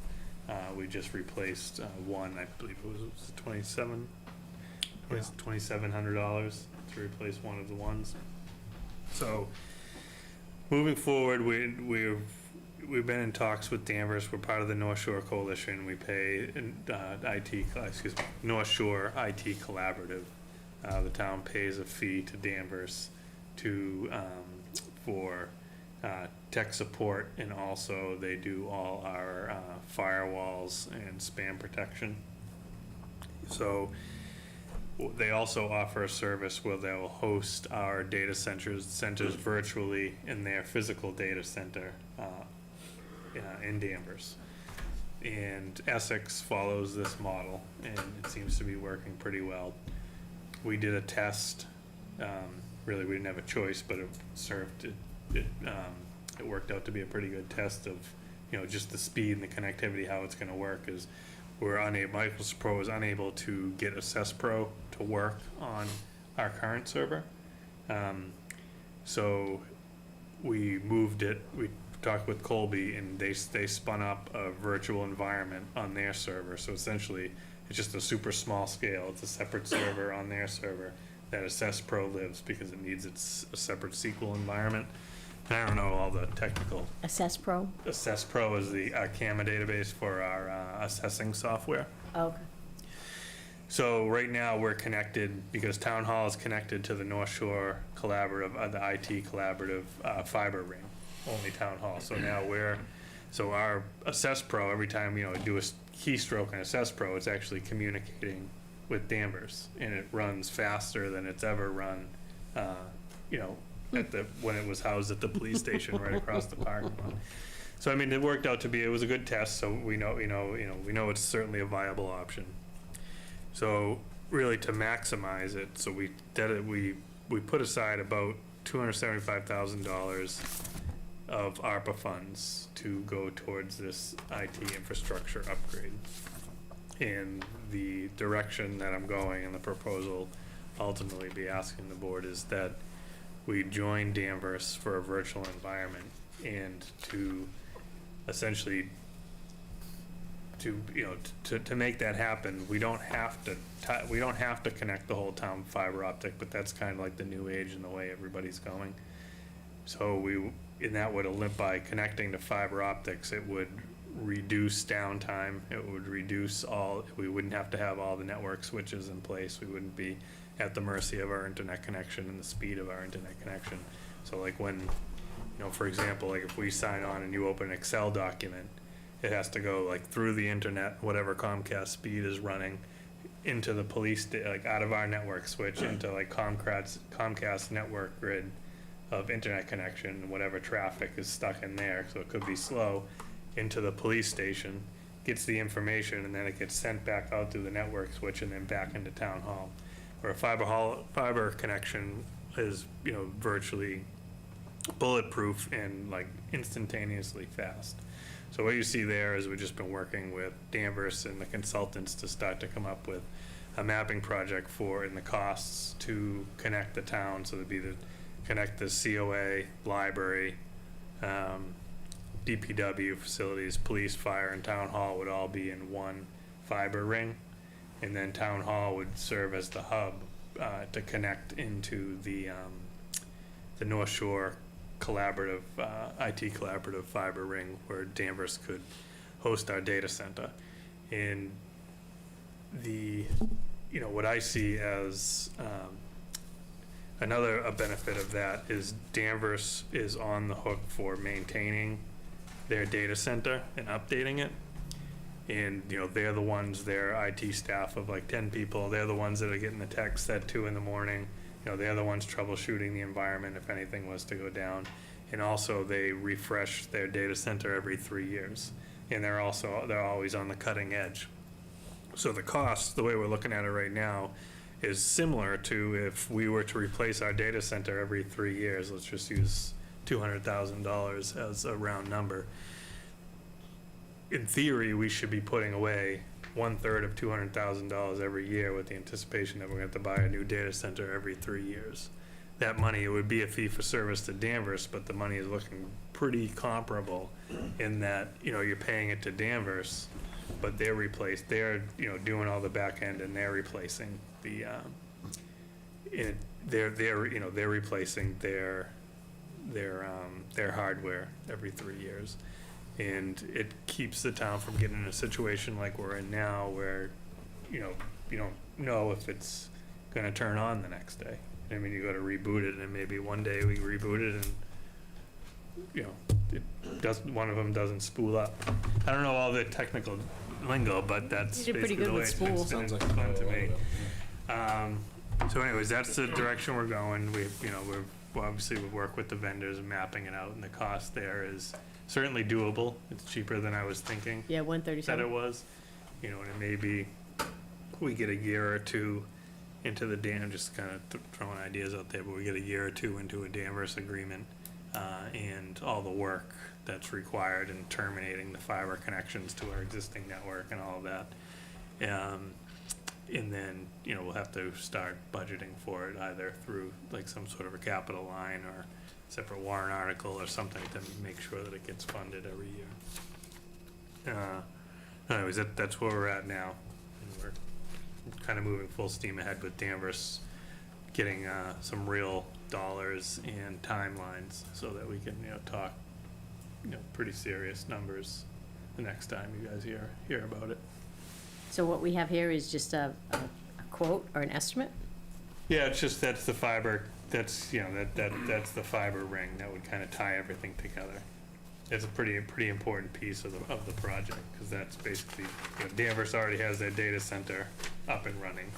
We just replaced one, I believe it was $2,700 to replace one of the ones. So moving forward, we've been in talks with Danvers. We're part of the North Shore Coalition. We pay North Shore IT Collaborative. The town pays a fee to Danvers for tech support, and also they do all our firewalls and spam protection. So they also offer a service where they'll host our data centers virtually in their physical data center in Danvers. And Essex follows this model, and it seems to be working pretty well. We did a test. Really, we didn't have a choice, but it served. It worked out to be a pretty good test of, you know, just the speed and the connectivity, how it's going to work. Is we're unable. Microsoft Pro is unable to get Assess Pro to work on our current server. So we moved it. We talked with Colby, and they spun up a virtual environment on their server. So essentially, it's just a super small scale. It's a separate server on their server that Assess Pro lives, because it needs a separate SQL environment. And I don't know all the technical.
Assess Pro?
Assess Pro is the CAMA database for our assessing software.
Okay.
So right now we're connected, because Town Hall is connected to the North Shore Collaborative, the IT Collaborative fiber ring, only Town Hall. So now so our Assess Pro, every time, you know, do a keystroke in Assess Pro, it's actually communicating with Danvers, and it runs faster than it's ever run, you know, when it was housed at the police station right across the parking lot. So I mean, it worked out to be, it was a good test. So we know it's certainly a viable option. So really, to maximize it, so we put aside about $275,000 of ARPA funds to go towards this IT infrastructure upgrade. And the direction that I'm going, and the proposal ultimately be asking the board, is that we join Danvers for a virtual environment, and to essentially to make that happen, we don't have to connect the whole town fiber optic, but that's kind of like the new age and the way everybody's going. So by connecting to fiber optics, it would reduce downtime. It would reduce we wouldn't have to have all the network switches in place. We wouldn't be at the mercy of our internet connection and the speed of our internet connection. So like when, you know, for example, like if we sign on and you open an Excel document, it has to go like through the internet, whatever Comcast speed is running, into the police, like out of our network switch into like Comcast network grid of internet connection, whatever traffic is stuck in there, so it could be slow, into the police station, gets the information, and then it gets sent back out through the network switch and then back into town hall. Or a fiber connection is, you know, virtually bulletproof and like instantaneously fast. So what you see there is we've just been working with Danvers and the consultants to start to come up with a mapping project and the costs to connect the town. So it'd be connect the COA, library, DPW facilities, police, fire, and town hall would all be in one fiber ring. And then town hall would serve as the hub to connect into the North Shore collaborative, IT collaborative fiber ring, where Danvers could host our data center. And what I see as another benefit of that is Danvers is on the hook for maintaining their data center and updating it. And, you know, they're the ones, their IT staff of like 10 people, they're the ones that are getting the text at 2 in the morning. You know, they're the ones troubleshooting the environment if anything was to go down. And also they refresh their data center every 3 years. And they're always on the cutting edge. So the cost, the way we're looking at it right now, is similar to if we were to replace our data center every 3 years. Let's just use $200,000 as a round number. In theory, we should be putting away 1/3 of $200,000 every year, with the anticipation that we're going to have to buy a new data center every 3 years. that money, it would be a fee for service to Danvers, but the money is looking pretty comparable in that, you know, you're paying it to Danvers, but they're you know, doing all the back end and they're replacing the, they're replacing their hardware every 3 years. And it keeps the town from getting in a situation like we're in now where, you know, you don't know if it's gonna turn on the next day. I mean, you gotta reboot it, and maybe one day we reboot it and, you know, one of them doesn't spool up. I don't know all the technical lingo, but that's
You did pretty
basically
good
the way
with
it's been
spool.
explained to me. So anyways, that's the direction we're going. Well, obviously we work with the vendors and mapping it out, and the cost there is certainly doable. It's cheaper than I was thinking
Yeah,
that
137.
it was. You know, and it may be, we get a year or two into the dam, just kind of throwing ideas out there, but we get a year or two into a Danvers agreement, and all the work that's required in terminating the fiber connections to our existing network and all of that. And then, you know, we'll have to start budgeting for it either through like some sort of a capital line or separate warrant article or something to make sure that it gets funded every year. Anyways, that's where we're at now. And we're kind of moving full steam ahead with Danvers, getting some real dollars and timelines so that we can, you know, talk, you know, pretty serious numbers the next time you guys hear about it.
So what we have here is just a quote or an estimate?
Yeah, it's just, that's the fiber, that's, you know, that's the fiber ring that would kind of tie everything together. It's a pretty important piece of the project, because that's basically, you know, Danvers already has their data center up and running,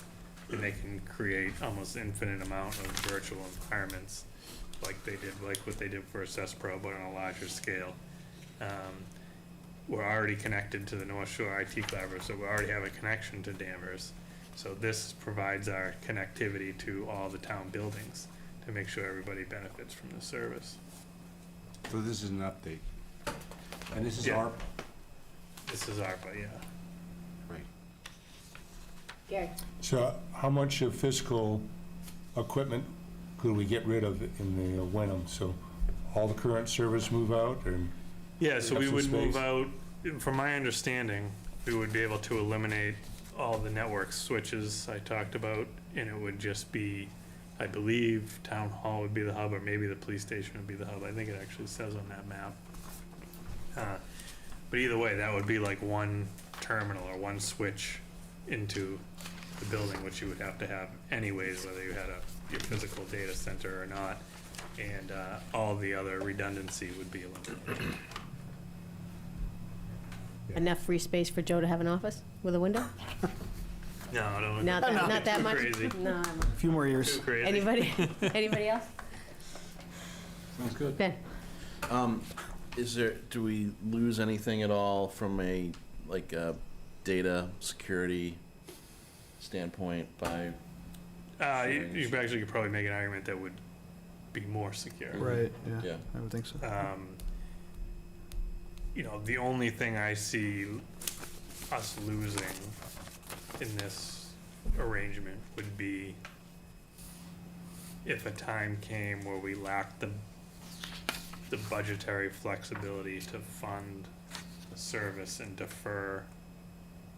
and they can create almost infinite amount of virtual environments, like what they did for Pro, but on a larger scale. We're already connected to the North Shore IT Collaborative, so we already have a connection to Danvers. So this provides our connectivity to all the town buildings to make sure everybody benefits from the service.
So this is an update. And this is
Yeah.
ARP?
This is ARPA, yeah.
Right.
Gary?
So how much of physical equipment could we get rid of in the Wenham? So all the current servers move out, and
Yeah, so we
Have
would
some
move
space.
out, from my understanding, we would be able to eliminate all the network switches I talked about, and it would just be, I believe, Town Hall would be the hub, or maybe the police station would be the hub. I think it actually says on that map. But either way, that would be like one terminal or one switch into the building, which you would have to have anyways, whether you had your physical data center or not. And all the other redundancy would be eliminated.
Enough free space for Joe to have an office with a window?
No, I don't.
Not that
too
much?
Crazy.
No.
A few more years.
Too crazy.
Anybody else?
Sounds good.
Ben?
Do we lose anything at all from a data security standpoint by?
You actually could probably make an argument that would be more secure.
Right, yeah.
Yeah.
I would think so.
You know, the only thing I see us losing in this arrangement would be if a time came where we lacked the budgetary flexibility to fund the service and defer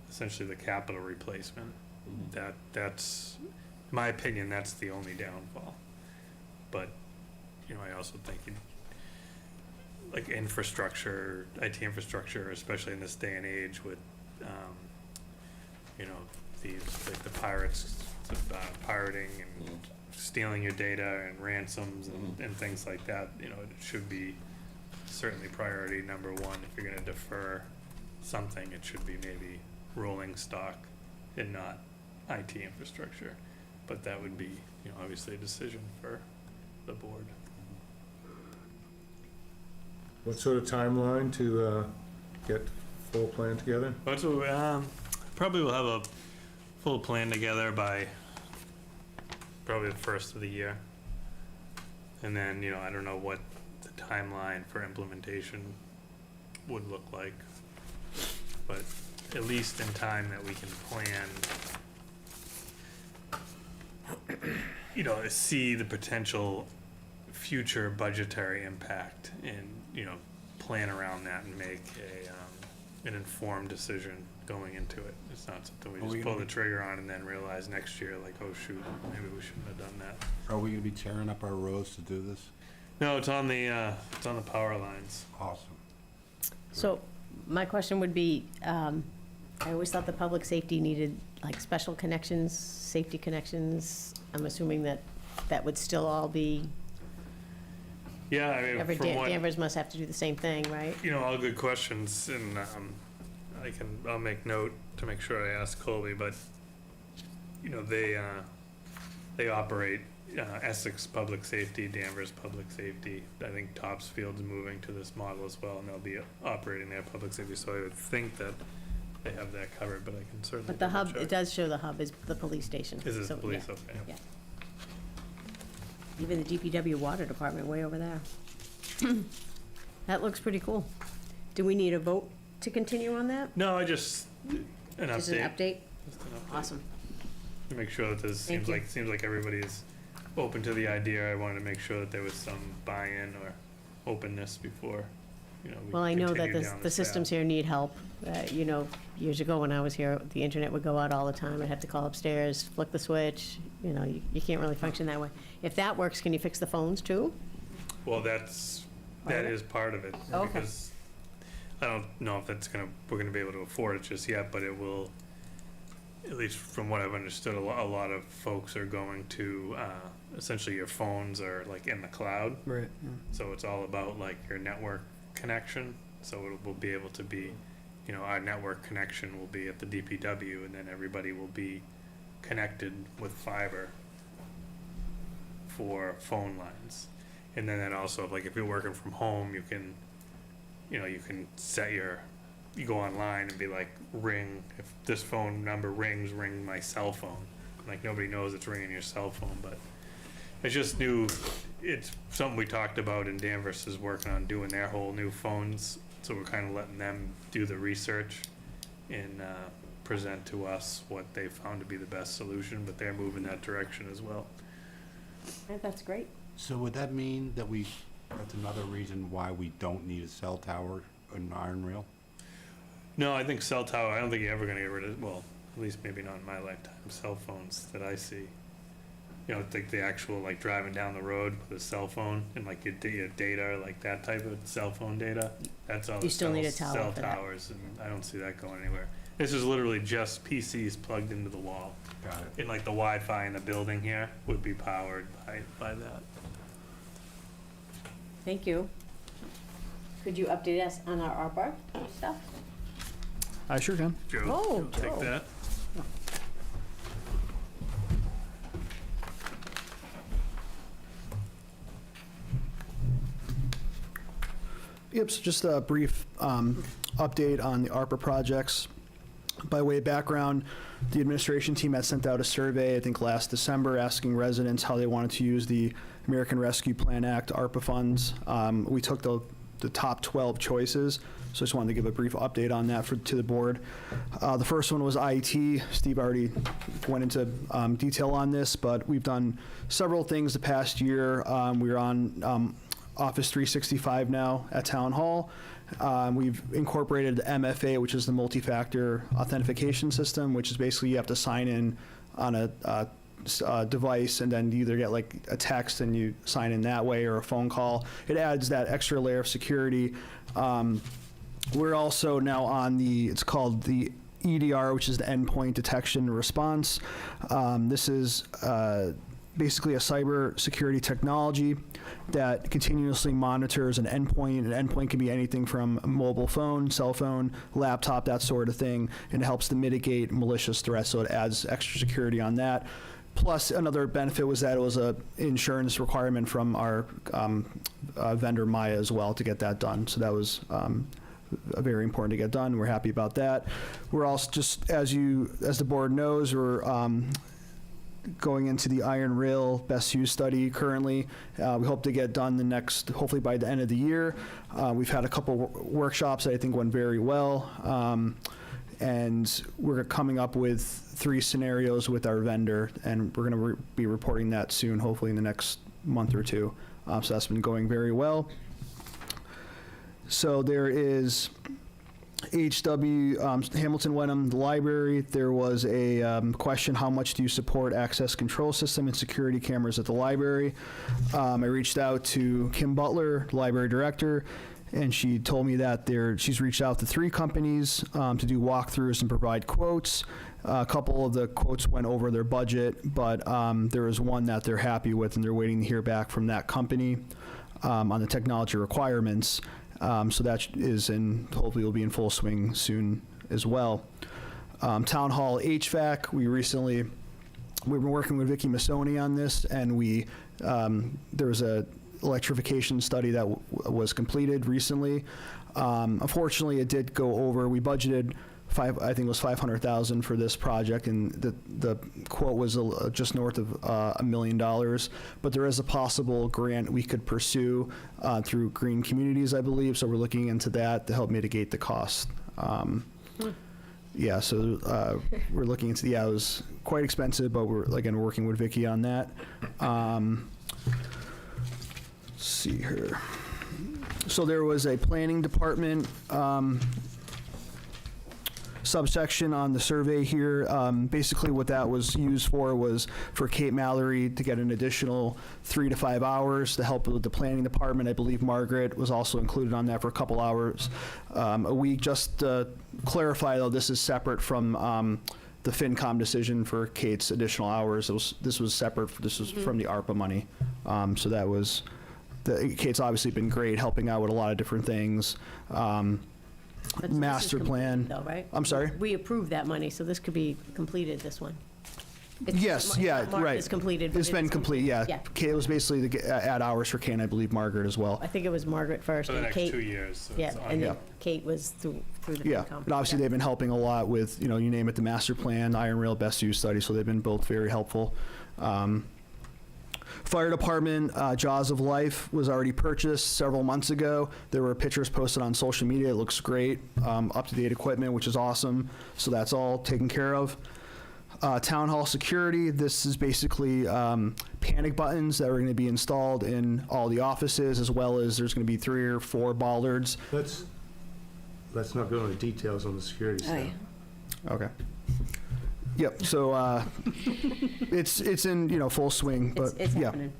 essentially the capital replacement. That's, in my opinion, that's the only downfall. But, you know, I also think like infrastructure, IT infrastructure, especially in this day and age with, you know, these, like the pirates, pirating and stealing your data and ransoms and things like that, you know, it should be certainly priority number one. If you're gonna defer something, it should be maybe rolling stock and not IT infrastructure. But that would be, you know, obviously a decision for the board.
what sort of timeline to get full plan together?
But so, probably we'll have a full plan together by probably the first of the year. And then, you know, I don't know what the timeline for implementation would look like, but at least in time that we can plan, see the potential future budgetary impact and, plan around that and make an informed decision going into it. It's not something we just pull the trigger on and then realize next year, like, oh shoot, maybe we shouldn't have done that.
Are we gonna be tearing up our roads to do this?
No, it's on the power lines.
Awesome.
So my question would be, I always thought the public safety needed like special connections, safety connections. I'm assuming that that would still all be,
Yeah, I mean, from what,
Danvers must have to do the same thing, right?
all good questions, and I'll make note to make sure I ask Colby, but they operate Essex Public Safety, Danvers Public Safety. I think Topsfield's moving to this model as well, and they'll be operating their public safety. So I would think that they have that covered, but I can certainly.
But the hub,
double check.
it does show the hub is the police station.
Is it
So,
the police?
yeah,
Okay.
yeah. Even the DPW water department way over there. That looks pretty cool. Do we need a vote to continue on that?
No, I just an update.
Just an update?
Just an update.
Awesome.
To make sure that this
Thank
seems
you.
like everybody is open to the idea. I wanted to make sure that there was some buy-in or openness before, we
Well, I know that
continue down
the
this
systems
path.
here need help. Years ago when I was here, the internet would go out all the time. I'd have to call upstairs, flick the switch. You can't really function that way. If that works, can you fix the phones too?
Well, that is part of it.
Okay.
Because I don't know if we're gonna be able to afford it just yet, but it will, at least from what I've understood, a lot of folks are going to, essentially your phones are like in the cloud.
Right.
So it's all about like your network connection. So it will be able to be, our network connection will be at the DPW, and then everybody will be connected with fiber for phone lines. And then that also, like if you're working from home, you can set you go online and be like, ring, if this phone number rings, ring my cell phone. Like nobody knows it's ringing your cell phone, but it's just it's something we talked about, and Danvers is working on doing their whole new phones. So we're kind of letting them do the research and present to us what they found to be the best solution, but they're moving that direction as well.
That's great.
So would that mean that that's another reason why we don't need a cell tower in Iron Rail?
No, I think cell tower, I don't think you're ever gonna get rid of, well, at least maybe not in my lifetime, cell phones that I see. Like the actual, like driving down the road with a cell phone and like your data, like that type of cell phone data, that's all.
You still need a tower
cell
for that.
towers, and I don't see that going anywhere. This is literally just PCs plugged into the wall.
Got it.
And like the Wi-Fi in the building here would be powered by that.
Thank you. Could you update us on our ARPA stuff?
I sure can.
Joe,
Oh,
you'll take
Joe.
that.
Yep, so just a brief update on the ARPA projects. By way of background, the administration team had sent out a survey, I think last December, asking residents how they wanted to use the American Rescue Plan Act ARPA funds. We took the top 12 choices, so I just wanted to give a brief update on that to the board. The first one was IT. Steve already went into detail on this, but we've done several things the past year. We're on Office 365 now at Town Hall. We've incorporated the MFA, which is the multi-factor authentication system, which is basically you have to sign in on a device and then you either get like a text and you sign in that way or a phone call. It adds that extra layer of security. We're also now on it's called the EDR, which is the Endpoint Detection and Response. This is basically a cyber security technology that continuously monitors an endpoint. An endpoint can be anything from a mobile phone, cell phone, laptop, that sort of thing, and it helps to mitigate malicious threats, so it adds extra security on that. Plus, another benefit was that it was an insurance requirement from our vendor Maya as well to get that done. So that was very important to get done. We're happy about that. We're also just, as the board knows, we're going into the Iron Rail Best Use Study currently. We hope to get done hopefully by the end of the year. We've had a couple workshops that I think went very well. And we're coming up with 3 scenarios with our vendor, and we're going to be reporting that soon, hopefully in the next month or 2. So that's been going very well. So there is Hamilton Wenham, the library. There was a question, how much do you support access control system and security cameras at the library? I reached out to Kim Butler, library director, and she told me that she's reached out to 3 companies to do walkthroughs and provide quotes. A couple of the quotes went over their budget, but there is one that they're happy with, and they're waiting to hear back from that company on the technology requirements. So that is hopefully will be in full swing soon as well. Town Hall HVAC, we've been working with Vicky Massoni on this, and there was a electrification study that was completed recently. Unfortunately, it did go over. We budgeted I think it was $500,000 for this project, and the quote was just north of $1 million. But there is a possible grant we could pursue through Green Communities, I believe. So we're looking into that to help mitigate the cost. Yeah, so we're looking into. Yeah, it was quite expensive, but we're working with Vicky on that. Let's see here. So there was a planning department subsection on the survey here. Basically what that was used for was for Kate Mallory to get an additional 3 to 5 hours to help with the planning department. I believe Margaret was also included on that for a couple hours a week. Just to clarify, though, this is separate from the FinCom decision for Kate's additional hours. This was separate. This was from the ARPA money. So that was, Kate's obviously been great helping out with a lot of different things.
But
Master plan.
though, right?
I'm sorry?
We approved that money, so this could be completed, this one.
Yes, yeah, right.
It's completed. But
It's been complete, yeah.
Yeah.
Kate was basically to add hours for Kate, and I believe Margaret as well.
I think it was Margaret first.
For the
and
next
Kate,
2 years. So
Yeah,
it's
and
on.
then Kate was through the
Yeah,
FinCom.
but obviously they've been helping a lot with, you name it, the master plan, Iron Rail best use study, so they've been both very helpful. Fire department, Jaws of Life was already purchased several months ago. There were pictures posted on social media. It looks great. Up-to-date equipment, which is awesome. So that's all taken care of. Town hall security, this is basically panic buttons that are going to be installed in all the offices, as well as there's going to be 3 or 4 bollards.
Let's not go into details on the security stuff.
Okay. Yep, so it's in, full swing, but
It's
yeah.
happening.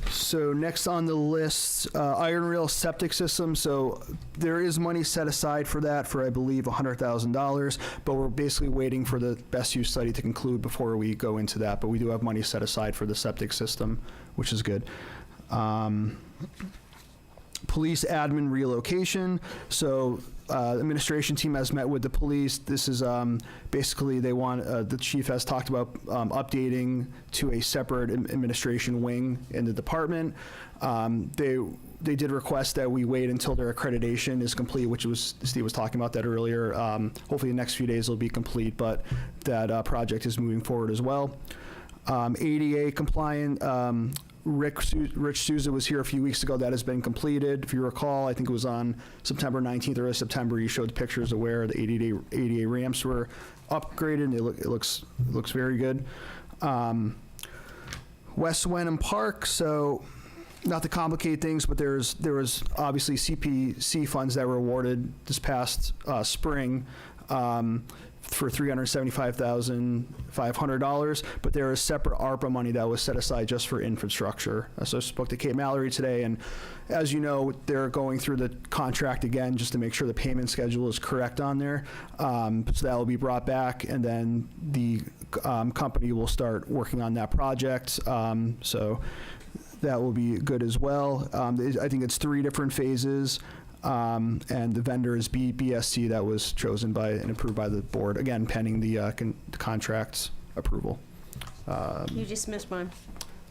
So next on the list, Iron Rail septic system. So there is money set aside for that for, I believe, $100,000, but we're basically waiting for the best use study to conclude before we go into that. But we do have money set aside for the septic system, which is good. Police admin relocation. So administration team has met with the police. This is basically they want, the chief has talked about updating to a separate administration wing in the department. They did request that we wait until their accreditation is complete, which was, Steve was talking about that earlier. Hopefully the next few days will be complete, but that project is moving forward as well. ADA compliant, Rich Souza was here a few weeks ago. That has been completed. If you recall, I think it was on September 19th or September, you showed pictures of where the ADA ramps were upgraded, and it looks very good. West Wenham Park, so not to complicate things, but there was obviously CPC funds that were awarded this past spring for $375,500, but there is separate ARPA money that was set aside just for infrastructure. So I spoke to Kate Mallory today, and as you know, they're going through the contract again just to make sure the payment schedule is correct on there. So that will be brought back, and then the company will start working on that project. So that will be good as well. I think it's 3 different phases. And the vendor is BSC that was chosen by and approved by the board, again, pending the contract's approval.
You just missed one.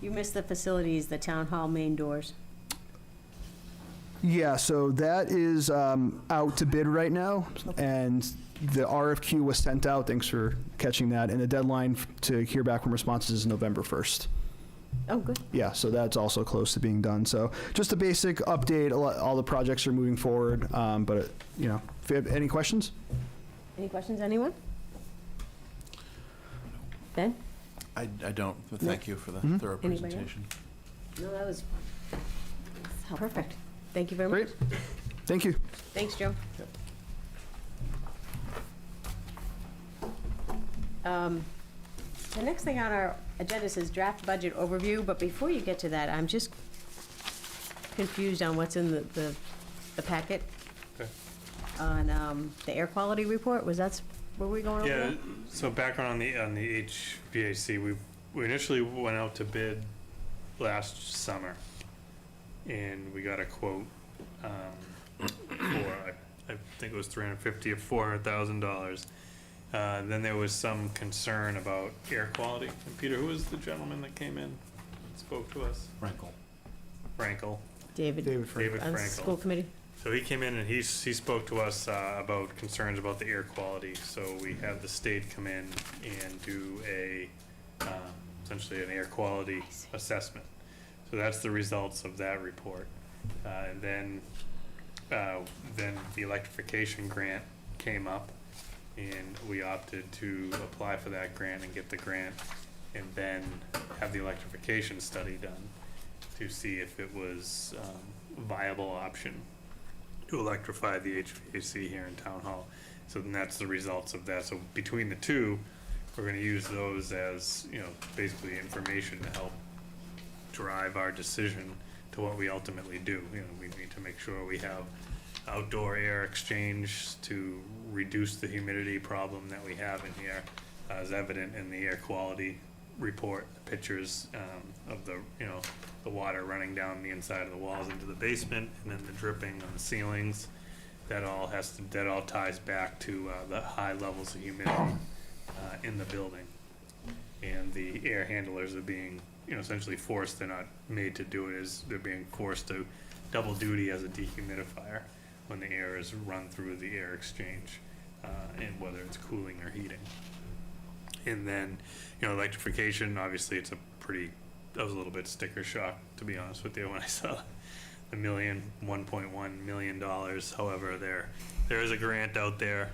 You missed the facilities, the town hall main doors.
Yeah, so that is out to bid right now, and the RFQ was sent out. Thanks for catching that. And the deadline to hear back from responses is November 1st.
Oh, good.
Yeah, so that's also close to being done. So just a basic update. All the projects are moving forward. But, you know, if you have any questions?
Any questions, anyone? Ben?
I don't, but thank you for the
Mhm.
thorough
Anybody else?
presentation.
No, that was perfect. Thank you very much.
Great. Thank you.
Thanks, Joe. The next thing on our agenda says draft budget overview, but before you get to that, I'm just confused on what's in the packet
Okay.
on the air quality report. Were we going over
Yeah,
that?
so background on the HVAC, we initially went out to bid last summer, and we got a quote for, I think it was $350,000 or $400,000. Then there was some concern about air quality. And Peter, who was the gentleman that came in and spoke to us? Frankel.
David,
David
on
Frankel.
school committee?
So he came in and he spoke to us about concerns about the air quality. So we had the state come in and do essentially an air quality assessment. So that's the results of that report. And then the electrification grant came up, and we opted to apply for that grant and get the grant, and then have the electrification study done to see if it was a viable option to electrify the HVAC here in Town Hall. So then that's the results of that. So between the two, we're gonna use those as, you know, basically information to help drive our decision to what we ultimately do. You know, we need to make sure we have outdoor air exchange to reduce the humidity problem that we have in here, as evident in the air quality report, pictures of the, you know, the water running down the inside of the walls into the basement, and then the dripping on the ceilings. That all ties back to the high levels of humidity in the building. And the air handlers are being, you know, essentially forced, they're not made to do it, they're being forced to double duty as a dehumidifier when the air is run through the air exchange, and whether it's cooling or heating. And then, you know, electrification, obviously it's I was a little bit sticker shock, to be honest with you, when I saw the $1.1 million. However, there is a grant out there.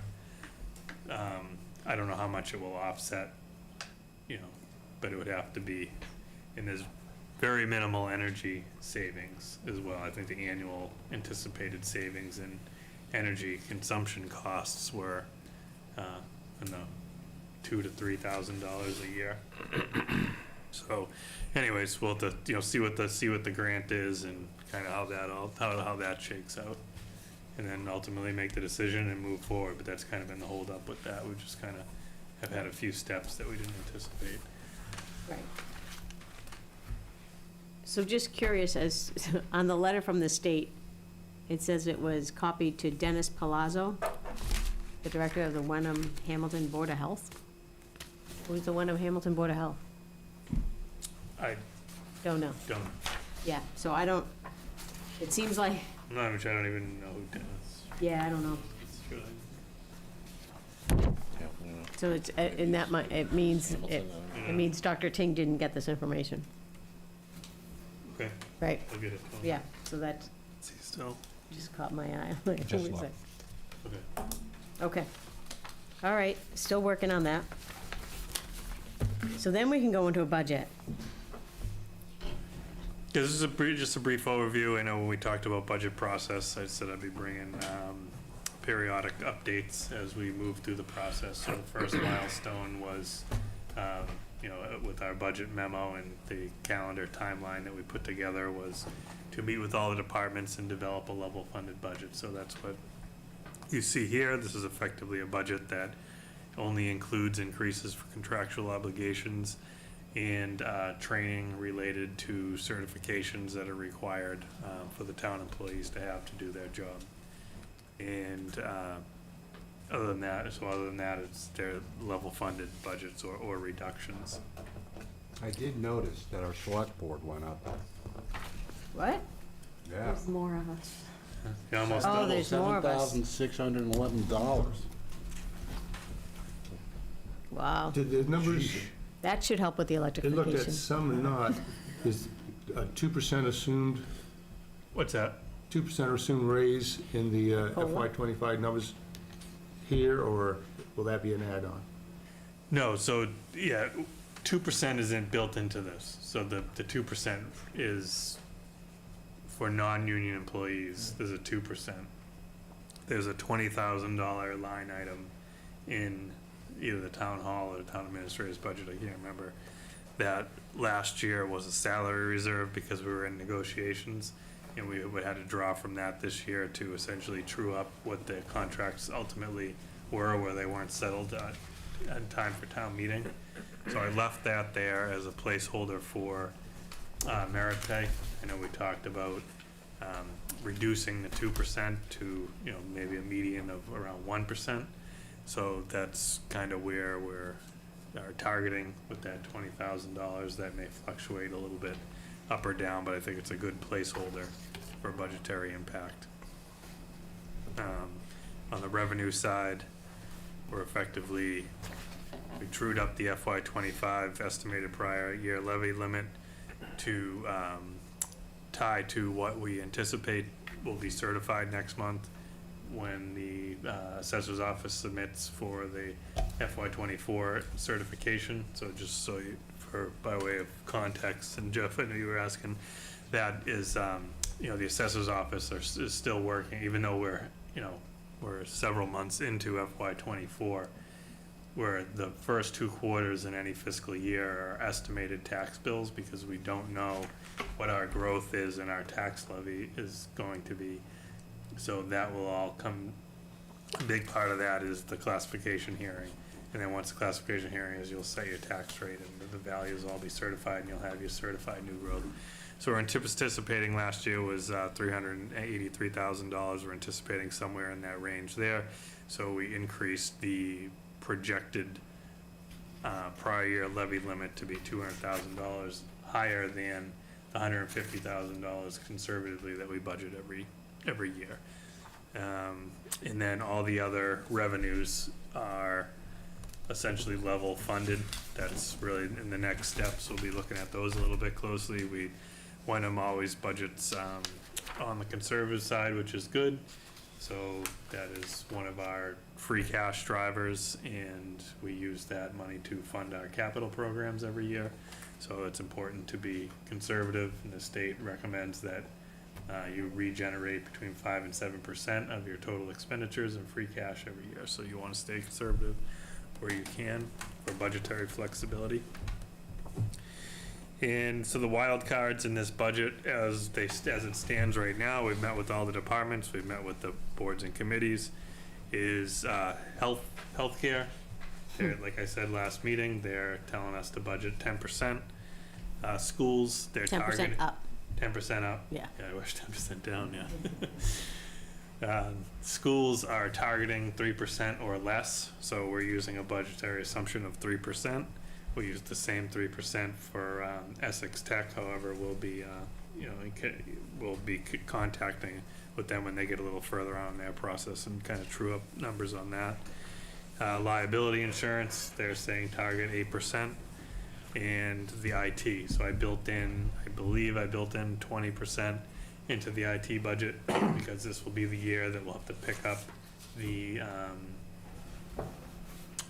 I don't know how much it will offset, you know, but it would have to be, and there's very minimal energy savings as well. I think the annual anticipated savings in energy consumption costs were in the $2,000 to $3,000 a year. So, anyways, we'll have to, you know, see what the grant is and kind of how that shakes out, and then ultimately make the decision and move forward. But that's kind of been the hold up with that. We just kind of have had a few steps that we didn't anticipate.
Right. So just curious, as on the letter from the state, it says it was copied to Dennis Palazzo, the director of the Wenham Hamilton Board of Health. Who's the Wenham Hamilton Board of Health?
I
Don't know.
don't.
Yeah, so I don't, it seems like,
I'm not even sure. I don't even know who Dennis.
yeah, I don't know.
Should
So it's, in that, it means, it means Dr. Ting didn't get this information,
Okay,
right?
I'll get it. to him.
Yeah, so that
See still.
just caught my eye. Like,
Just
who is
left.
it?
Okay.
Okay. All right, still working on that. So then we can go into a budget.
Yeah, this is just a brief overview. I know when we talked about budget process, I said I'd be bringing periodic updates as we move through the process. So the first milestone was, you know, with our budget memo and the calendar timeline that we put together, was to meet with all the departments and develop a level funded budget. So that's what you see here. This is effectively a budget that only includes increases for contractual obligations and training related to certifications that are required for the town employees to have to do their job. And other than that, it's their level funded budgets or reductions.
I did notice that our select board went up.
What?
Yeah.
There's more of us.
You almost
Oh,
double.
there's more of us.
$7,611.
Wow.
The numbers,
That should help with the
they looked at
electrification.
some and not. Is 2% assumed,
What's that?
2% assumed raise in the
For what?
FY25 numbers here, or will that be an add-on?
No, so, yeah, 2% isn't built into this. So the 2% is for non-union employees, there's a 2%. There's a $20,000 line item in either the town hall or the town administrator's budget, I can't remember, that last year was a salary reserve because we were in negotiations, and we had to draw from that this year to essentially true up what the contracts ultimately were, where they weren't settled in time for town meeting. So I left that there as a placeholder for merit pay. I know we talked about reducing the 2% to, you know, maybe a median of around 1%. So that's kind of where we're targeting with that $20,000. That may fluctuate a little bit up or down, but I think it's a good placeholder for budgetary impact. On the revenue side, we're effectively, we trued up the FY25 estimated prior year levy limit to tie to what we anticipate will be certified next month when the assessor's office submits for the FY24 certification. So just so you, by way of context, and Jeff, I know you were asking, that is, you know, the assessor's office is still working, even though we're, you know, we're several months into FY24, where the first 2 quarters in any fiscal year are estimated tax bills, because we don't know what our growth is and our tax levy is going to be. So that will all come, a big part of that is the classification hearing. And then once the classification hearing is, you'll set your tax rate and the values will all be certified, and you'll have your certified new growth. So we're anticipating, last year was $383,000. We're anticipating somewhere in that range there. So we increased the projected prior year levy limit to be $200,000 higher than the $150,000 conservatively that we budget every year. And then all the other revenues are essentially level funded. That's really in the next steps. We'll be looking at those a little bit closely. Wenham always budgets on the conservative side, which is good. So that is one of our free cash drivers, and we use that money to fund our capital programs every year. So it's important to be conservative, and the state recommends that you regenerate between 5 and 7% of your total expenditures in free cash every year. So you want to stay conservative where you can for budgetary flexibility. And so the wild cards in this budget, as it stands right now, we've met with all the departments, we've met with the boards and committees, is healthcare. Like I said last meeting, they're telling us to budget 10%. Schools, they're
10%
targeting
up.
10% up.
Yeah.
Yeah, I wish 10% down. Yeah. Schools are targeting 3% or less, so we're using a budgetary assumption of 3%. We use the same 3% for Essex Tech. However, we'll be, we'll be contacting with them when they get a little further on in their process and kind of true up numbers on that. Liability insurance, they're saying target 8%, and the IT. So I believe I built in 20% into the IT budget because this will be the year that we'll have to pick up the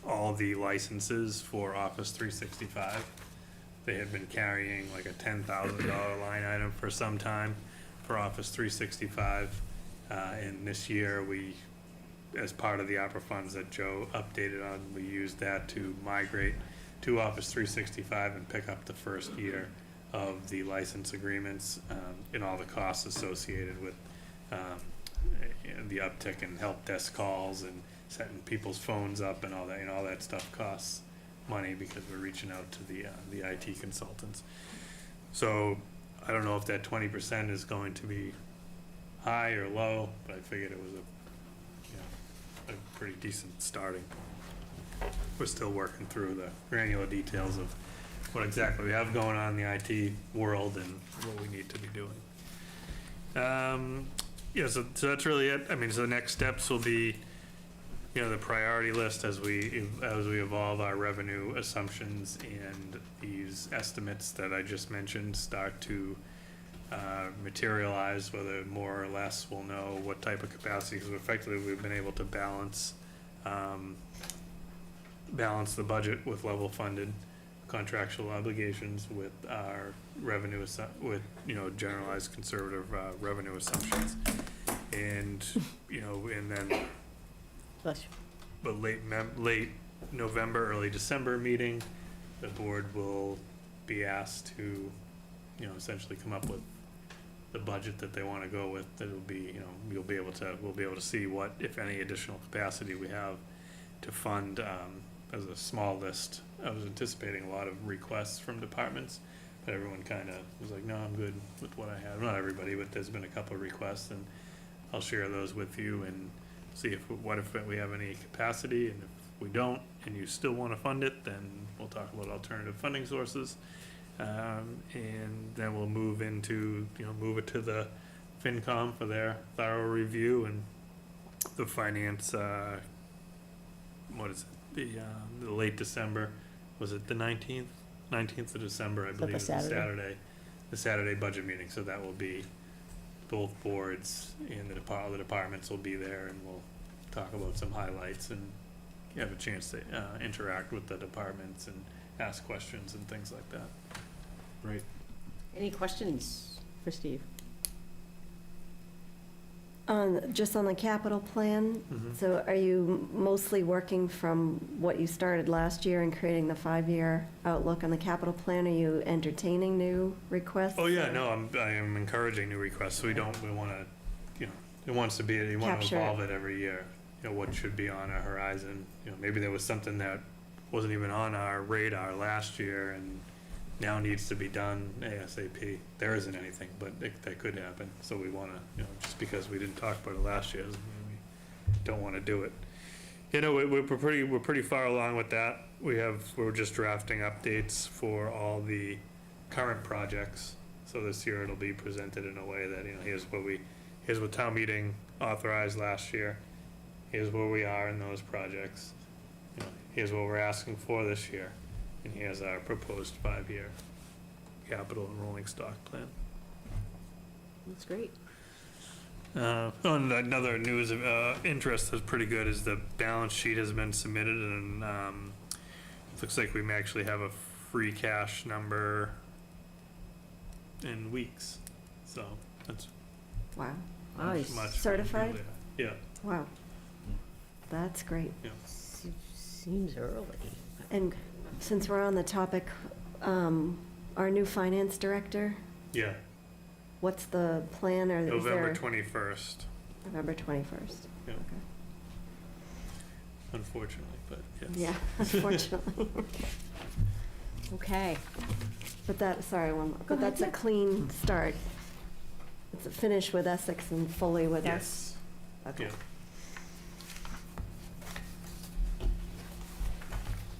all the licenses for Office 365. They had been carrying like a $10,000 line item for some time for Office 365. And this year we, as part of the ARPA funds that Joe updated on, we used that to migrate to Office 365 and pick up the first year of the license agreements and all the costs associated with the uptick in help desk calls and setting people's phones up and all that. All that stuff costs money because we're reaching out to the IT consultants. So I don't know if that 20% is going to be high or low, but I figured it was a pretty decent starting. We're still working through the granular details of what exactly we have going on in the IT world and what we need to be doing. So that's really it. I mean, so the next steps will be the priority list as we evolve our revenue assumptions and these estimates that I just mentioned start to materialize, whether more or less we'll know what type of capacity, because effectively we've been able to balance the budget with level funded contractual obligations with our revenue, with, generalized conservative revenue assumptions. And, and then,
Bless you.
but late November, early December meeting, the board will be asked to, essentially come up with the budget that they want to go with. That'll be, we'll be able to see what, if any, additional capacity we have to fund, as a small list. I was anticipating a lot of requests from departments, but everyone kind of was like, no, I'm good with what I have. Not everybody, but there's been a couple of requests, and I'll share those with you and see if we have any capacity, and if we don't, and you still want to fund it, then we'll talk about alternative funding sources. And then we'll move it to the FinCom for their thorough review, and the finance, the late December, was it the 19th? 19th of December, I believe, is the Saturday budget meeting. So that will be both boards and the departments will be there, and we'll talk about some highlights and have a chance to interact with the departments and ask questions and things like that.
Right.
Any questions for Steve?
Just on the capital plan,
Mhm.
so are you mostly working from what you started last year and creating the 5-year outlook on the capital plan? Are you entertaining new requests?
Oh, yeah, no, I am encouraging new requests. We want to, you want to
Capture it.
evolve it every year. What should be on our horizon. Maybe there was something that wasn't even on our radar last year and now needs to be done ASAP. There isn't anything, but that could happen. So we want to, just because we didn't talk about it last year doesn't mean we don't want to do it. We're pretty far along with that. We're just drafting updates for all the current projects. So this year it'll be presented in a way that, here's what town meeting authorized last year. Here's where we are in those projects. Here's what we're asking for this year. And here's our proposed 5-year capital and rolling stock plan.
That's great.
On another news of interest that's pretty good is the balance sheet has been submitted, and it looks like we may actually have a free cash number in weeks. So that's
Wow.
much.
Certified?
Yeah.
Wow. That's great.
Seems early.
And since we're on the topic, our new finance director,
Yeah.
what's the plan, or is
November
there?
21st,
November 21st.
Yeah.
Okay.
unfortunately, but yes.
Yeah, unfortunately.
Okay.
But that's a clean start. It's a finish with Essex and fully with us.
Yes.
Okay.
Yeah.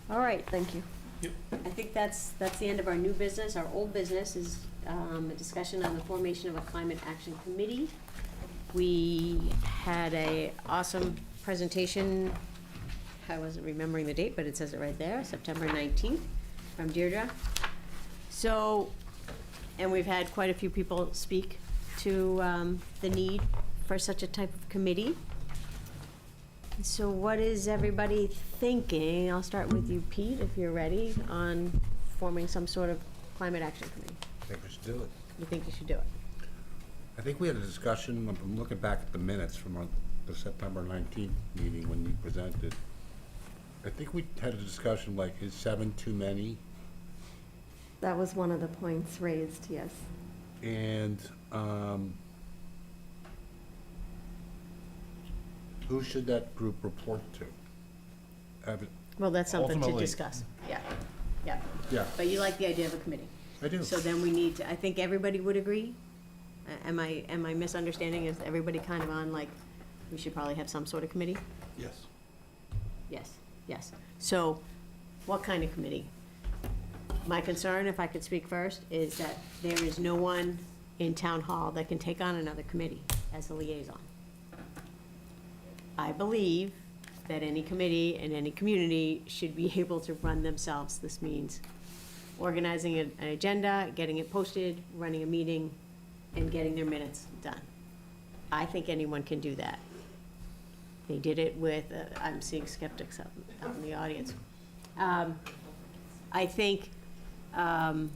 All right.
Thank you.
I think that's the end of our new business. Our old business is a discussion on the formation of a climate action committee. We had a awesome presentation. I wasn't remembering the date, but it says it right there, September 19th, from Deirdre. So, and we've had quite a few people speak to the need for such a type of committee. So what is everybody thinking? I'll start with you, Pete, if you're ready, on forming some sort of climate action committee.
I think we should do it.
You think you should do it?
I think we had a discussion, I'm looking back at the minutes from the September 19th meeting when you presented. I think we had a discussion like, is 7 too many?
That was one of the points raised, yes.
And who should that group report to?
Well, that's something to
Ultimately-
discuss. Yeah, yeah.
Yeah,
But you like the idea of a committee.
I do.
So then we need to, I think everybody would agree? Am I misunderstanding? Is everybody kind of on, like, we should probably have some sort of committee?
Yes.
Yes, yes. So what kind of committee? My concern, if I could speak first, is that there is no one in town hall that can take on another committee as a liaison. I believe that any committee and any community should be able to run themselves. This means organizing an agenda, getting it posted, running a meeting, and getting their minutes done. I think anyone can do that. They did it with, I'm seeing skeptics out in the audience. I think, I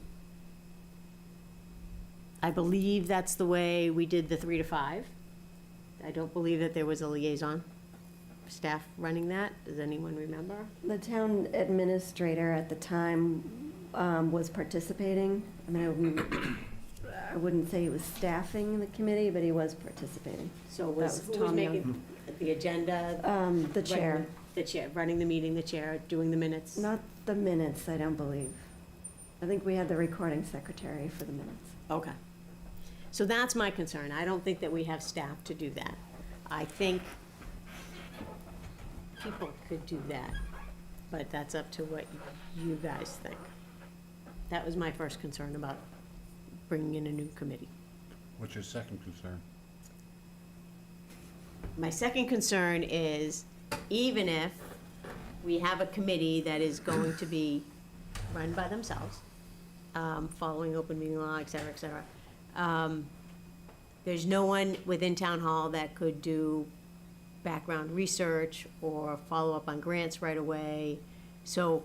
believe that's the way we did the 3 to 5. I don't believe that there was a liaison staff running that. Does anyone remember?
The town administrator at the time was participating. I mean, I wouldn't say he was staffing the committee, but he was participating.
So
That
was,
was
who was
Tom
making the agenda?
The chair.
The chair, running the meeting, the chair, doing the minutes?
Not the minutes, I don't believe. I think we had the recording secretary for the minutes.
Okay. So that's my concern. I don't think that we have staff to do that. I think people could do that, but that's up to what you guys think. That was my first concern about bringing in a new committee.
What's your second concern?
My second concern is, even if we have a committee that is going to be run by themselves, following open meeting law, et cetera, there's no one within town hall that could do background research or follow up on grants right away. So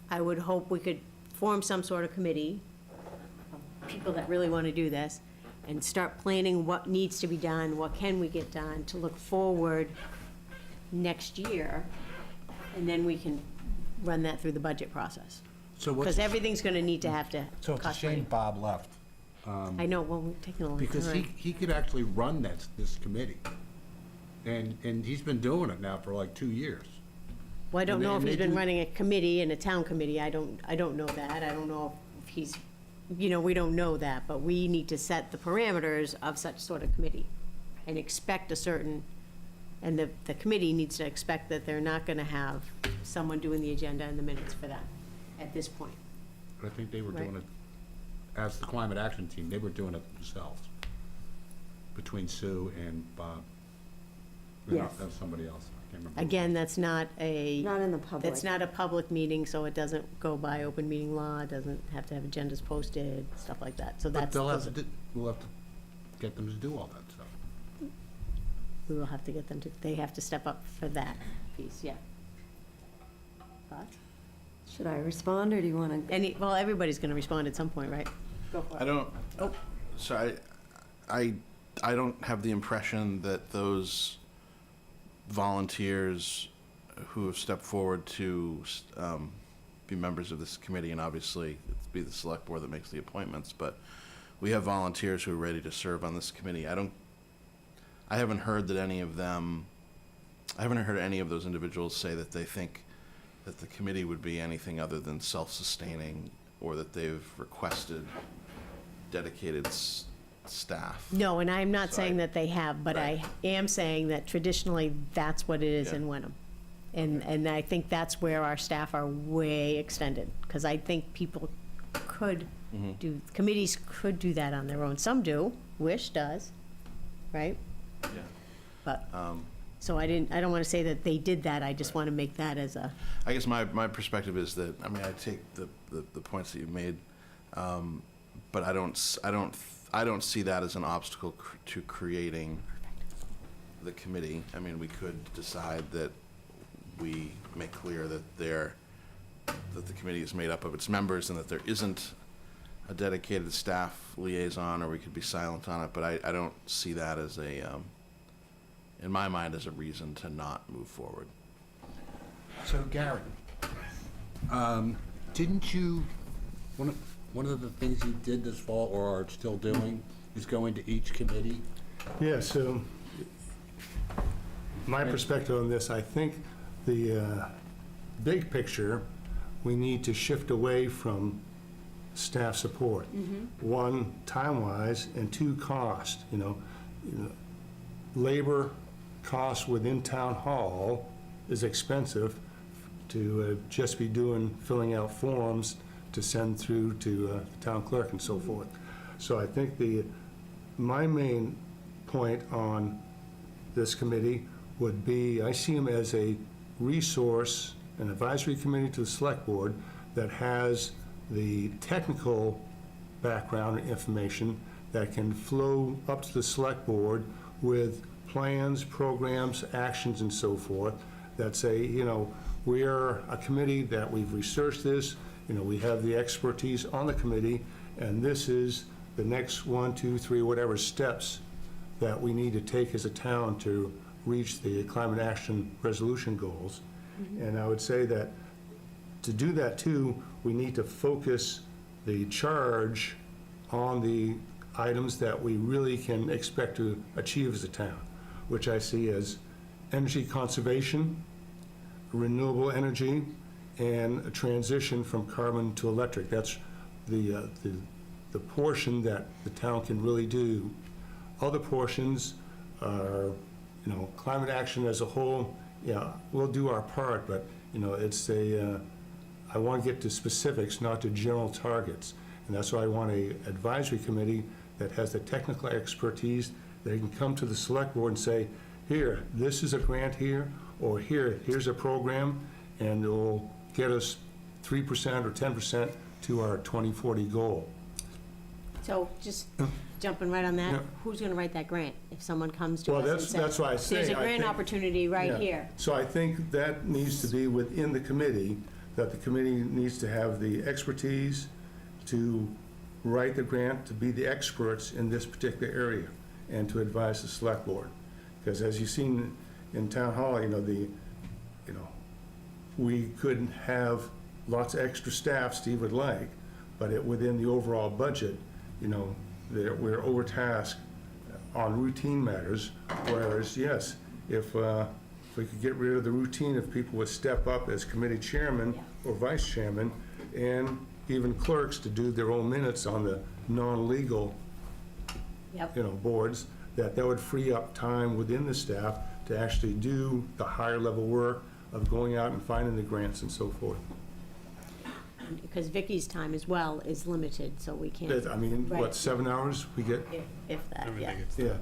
I would hope we could form some sort of committee, of people that really want to do this, and start planning what needs to be done, what can we get done, to look forward next year, and then we can run that through the budget process.
So
Because everything's gonna need to have to
So it's a
cost money.
shame Bob left.
I know, well, we're taking a long time.
Because he could actually run this committee. And he's been doing it now for like 2 years.
Well, I don't
and
know if
they
he's been
do-
running a committee and a town committee, I don't know that, I don't know if he's, we don't know that, but we need to set the parameters of such sort of committee and expect a certain, and the committee needs to expect that they're not gonna have someone doing the agenda and the minutes for that at this point.
But I think they were
Right.
doing it, as the climate action team, they were doing it themselves. Between Sue and Bob. No,
Yes.
that was somebody else. I can't remember.
Again, that's not a.
Not in the public.
That's not a public meeting, so it doesn't go by open meeting law, it doesn't have to have agendas posted, stuff like that, so
But
that's.
they'll have
those
to,
are-
we'll have to get them to do all that stuff.
We will have to get them to, they have to step up for that piece, yeah. Thoughts?
Should I respond, or do you want to?
Well, everybody's gonna respond at some point, right? Go for it.
I don't, so I don't have the impression that those volunteers who have stepped forward to be members of this committee, and obviously it's be the select board that makes the appointments, but we have volunteers who are ready to serve on this committee. I haven't heard that any of them, I haven't heard any of those individuals say that they think that the committee would be anything other than self-sustaining, or that they've requested dedicated staff.
No, and I'm not
So
saying that they have, but I
Right.
am saying that traditionally, that's what it is
Yeah.
in Wenham. And I think that's where our staff are way extended, because I think people could do, committees could do that on their own. Some do, Wish does, right?
Yeah.
But,
Um,
so I don't want to say that they did that, I just want to make that as a,
I guess my perspective is that, I mean, I take the points that you've made, but I don't see that as an obstacle to creating the committee. I mean, we could decide that we make clear that the committee is made up of its members and that there isn't a dedicated staff liaison, or we could be silent on it, but I don't see that as in my mind, as a reason to not move forward.
So Gary, didn't you, one of the things you did this fall, or are still doing, is going to each committee?
Yeah, so my perspective on this, I think the big picture, we need to shift away from staff support. One, time-wise, and two, cost, labor costs within town hall is expensive to just be filling out forms to send through to the town clerk and so forth. So I think my main point on this committee would be, I see them as a resource, an advisory committee to the select board that has the technical background and information that can flow up to the select board with plans, programs, actions, and so forth, that say, you know, we're a committee that we've researched this, you know, we have the expertise on the committee, and this is the next 1, 2, 3, whatever steps that we need to take as a town to reach the climate action resolution goals. And I would say that to do that too, we need to focus the charge on the items that we really can expect to achieve as a town, which I see as energy conservation, renewable energy, and a transition from carbon to electric. That's the portion that the town can really do. Other portions are, you know, climate action as a whole. Yeah, we'll do our part, but, you know, it's I want to get to specifics, not to general targets. And that's why I want a advisory committee that has the technical expertise, that can come to the select board and say, here, this is a grant here, or here's a program, and it will get us 3% or 10% to our 2040 goal.
So just jumping right on that,
Yeah.
who's going to write that grant? If someone comes to
Well,
us and says,
that's why I say.
there's a
I
grant
think-
opportunity right
Yeah.
here.
So I think that needs to be within the committee, that the committee needs to have the expertise to write the grant, to be the experts in this particular area, and to advise the select board. Because as you've seen in town hall, you know, we could have lots of extra staff Steve would like, but within the overall budget, you know, we're overtasked on routine matters, whereas, yes, if we could get rid of the routine, if people would step up as committee chairman or vice chairman, and even clerks to do their own minutes on the non-legal,
Yep.
you know, boards, that would free up time within the staff to actually do the higher level work of going out and finding the grants and so forth.
Because Vicky's time as well is limited, so we can't.
I mean,
Right.
what, 7 hours we get?
If that, yeah.
Everything gets,
Yeah.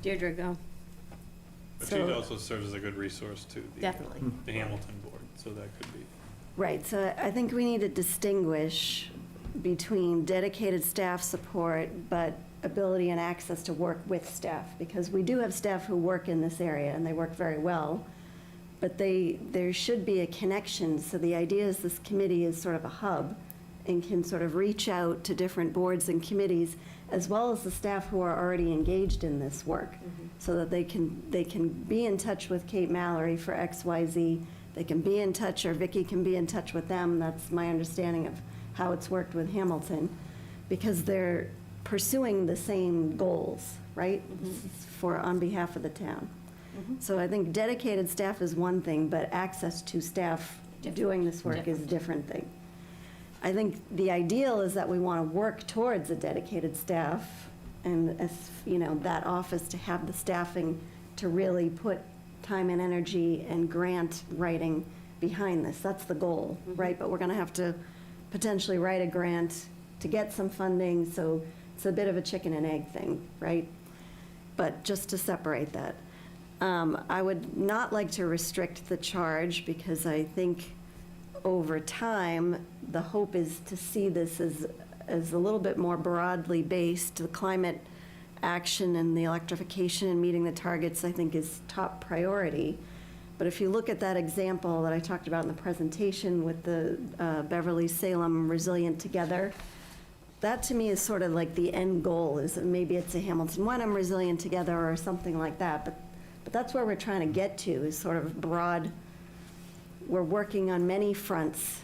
Deirdre, go.
but she
So-
also serves as a good resource to
Definitely.
the Hamilton board, so that could be.
Right, so I think we need to distinguish between dedicated staff support, but ability and access to work with staff, because we do have staff who work in this area, and they work very well, but there should be a connection. So the idea is this committee is sort of a hub and can sort of reach out to different boards and committees, as well as the staff who are already engaged in this work, so that they can be in touch with Kate Mallory for XYZ. They can be in touch, or Vicky can be in touch with them. That's my understanding of how it's worked with Hamilton, because they're pursuing the same goals, right? On behalf of the town. So I think dedicated staff is one thing, but access to staff doing this work is a different thing. I think the ideal is that we want to work towards a dedicated staff, and as, you know, that office to have the staffing to really put time and energy and grant writing behind this. That's the goal, right? But we're going to have to potentially write a grant to get some funding, so it's a bit of a chicken and egg thing, right? But just to separate that. I would not like to restrict the charge, because I think over time, the hope is to see this as a little bit more broadly based. The climate action and the electrification and meeting the targets, I think, is top priority. But if you look at that example that I talked about in the presentation with the Beverly Salem Resilient Together, that to me is sort of like the end goal, is that maybe it's a Hamilton Wenham Resilient Together or something like that. But that's where we're trying to get to, is sort of broad. We're working on many fronts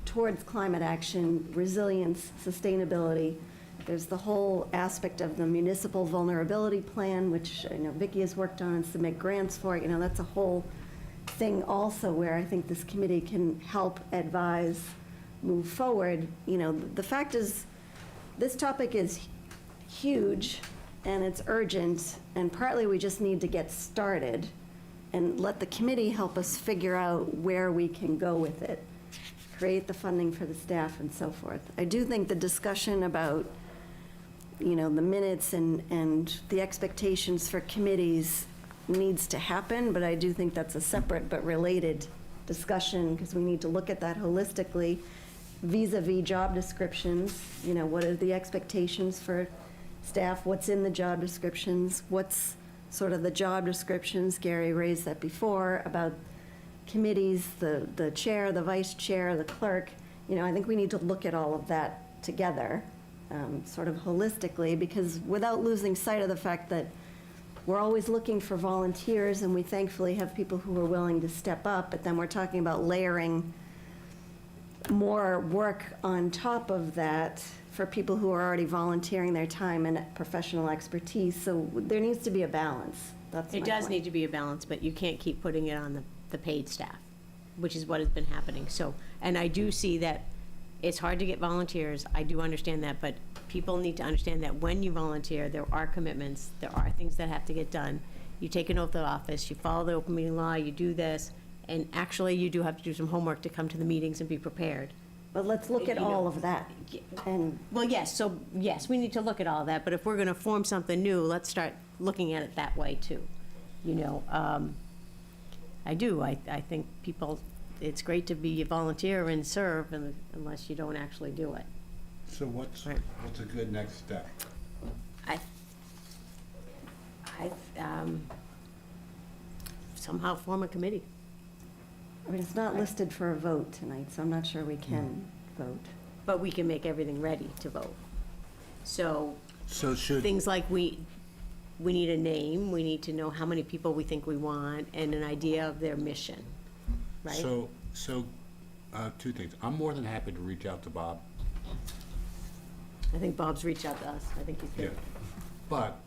towards climate action, resilience, sustainability. There's the whole aspect of the municipal vulnerability plan, which I know Vicki has worked on and submit grants for. You know, that's a whole thing also where I think this committee can help advise, move forward. You know, the fact is, this topic is huge and it's urgent, and partly we just need to get started and let the committee help us figure out where we can go with it, create the funding for the staff and so forth. I do think the discussion about, you know, the minutes and the expectations for committees, needs to happen, but I do think that's a separate but related discussion, because we need to look at that holistically vis-à-vis job descriptions. You know, what are the expectations for staff? What's in the job descriptions? What's sort of the job descriptions? Gary raised that before about committees, the chair, the vice chair, the clerk. You know, I think we need to look at all of that together, sort of holistically, because without losing sight of the fact that we're always looking for volunteers, and we thankfully have people who are willing to step up, but then we're talking about layering more work on top of that for people who are already volunteering their time and professional expertise. So there needs to be a balance. That's my
It does
point.
need to be a balance, but you can't keep putting it on the paid staff, which is what has been happening. So, and I do see that it's hard to get volunteers. I do understand that, but people need to understand that when you volunteer, there are commitments, there are things that have to get done. You take an oath of office, you follow the open meeting law, you do this, and actually you do have to do some homework to come to the meetings and be prepared.
But let's look at
You know,
all of that. And
Well, yes, so, yes, we need to look at all that, but if we're gonna form something new, let's start looking at it that way too. You know, I do, I think people, it's great to be a volunteer and serve unless you don't actually do it.
So what's
Right.
a good next step?
I somehow form a committee.
I mean, it's not listed for a vote tonight, so I'm not sure we can vote.
But we can make everything ready to vote. So,
So should,
things like we need a name, we need to know how many people we think we want, and an idea of their mission, right?
so, two things. I'm more than happy to reach out to Bob.
I think Bob's reached out to us, I think he's good.
But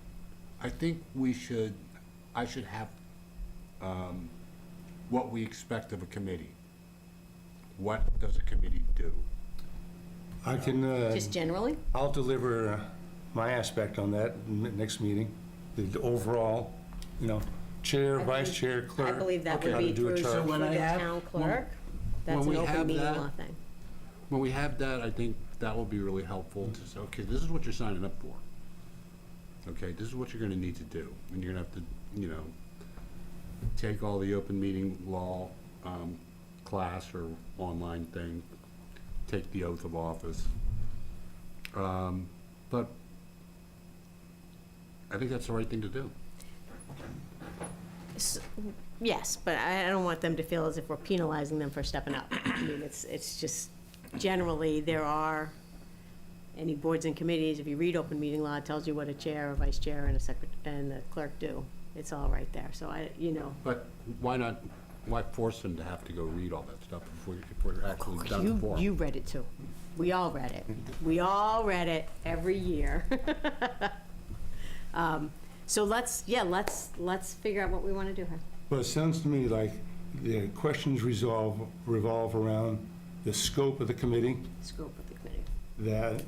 I think I should have, what we expect of a committee. What does a committee do?
I can,
Just generally?
I'll deliver my aspect on that next meeting, the overall, you know, chair,
I
vice
believe-
chair, clerk.
I believe that would
how to
be
do a
through
chart.
when
the
I have-
town clerk. That's
when
an
we
open
have
meeting
that-
law thing.
When we have that, I think that will be really helpful to say, okay, this is what you're signing up for. Okay, this is what you're gonna need to do. And you're gonna have to, you know, take all the open meeting law, class or online thing, take the oath of office. But I think that's the right thing to do.
Yes, but I don't want them to feel as if we're penalizing them for stepping up. I mean, it's just, generally, there are any boards and committees, if you read open meeting law, it tells you what a chair, a vice chair, and and a clerk do. It's all right there, so you know.
But why force them to have to go read all that stuff if we're actually done it for them?
You read it too. We all read it. We all read it every year. So let's figure out what we want to do here.
Well, it sounds to me like the questions revolve around the scope of the committee,
Scope of the committee.
that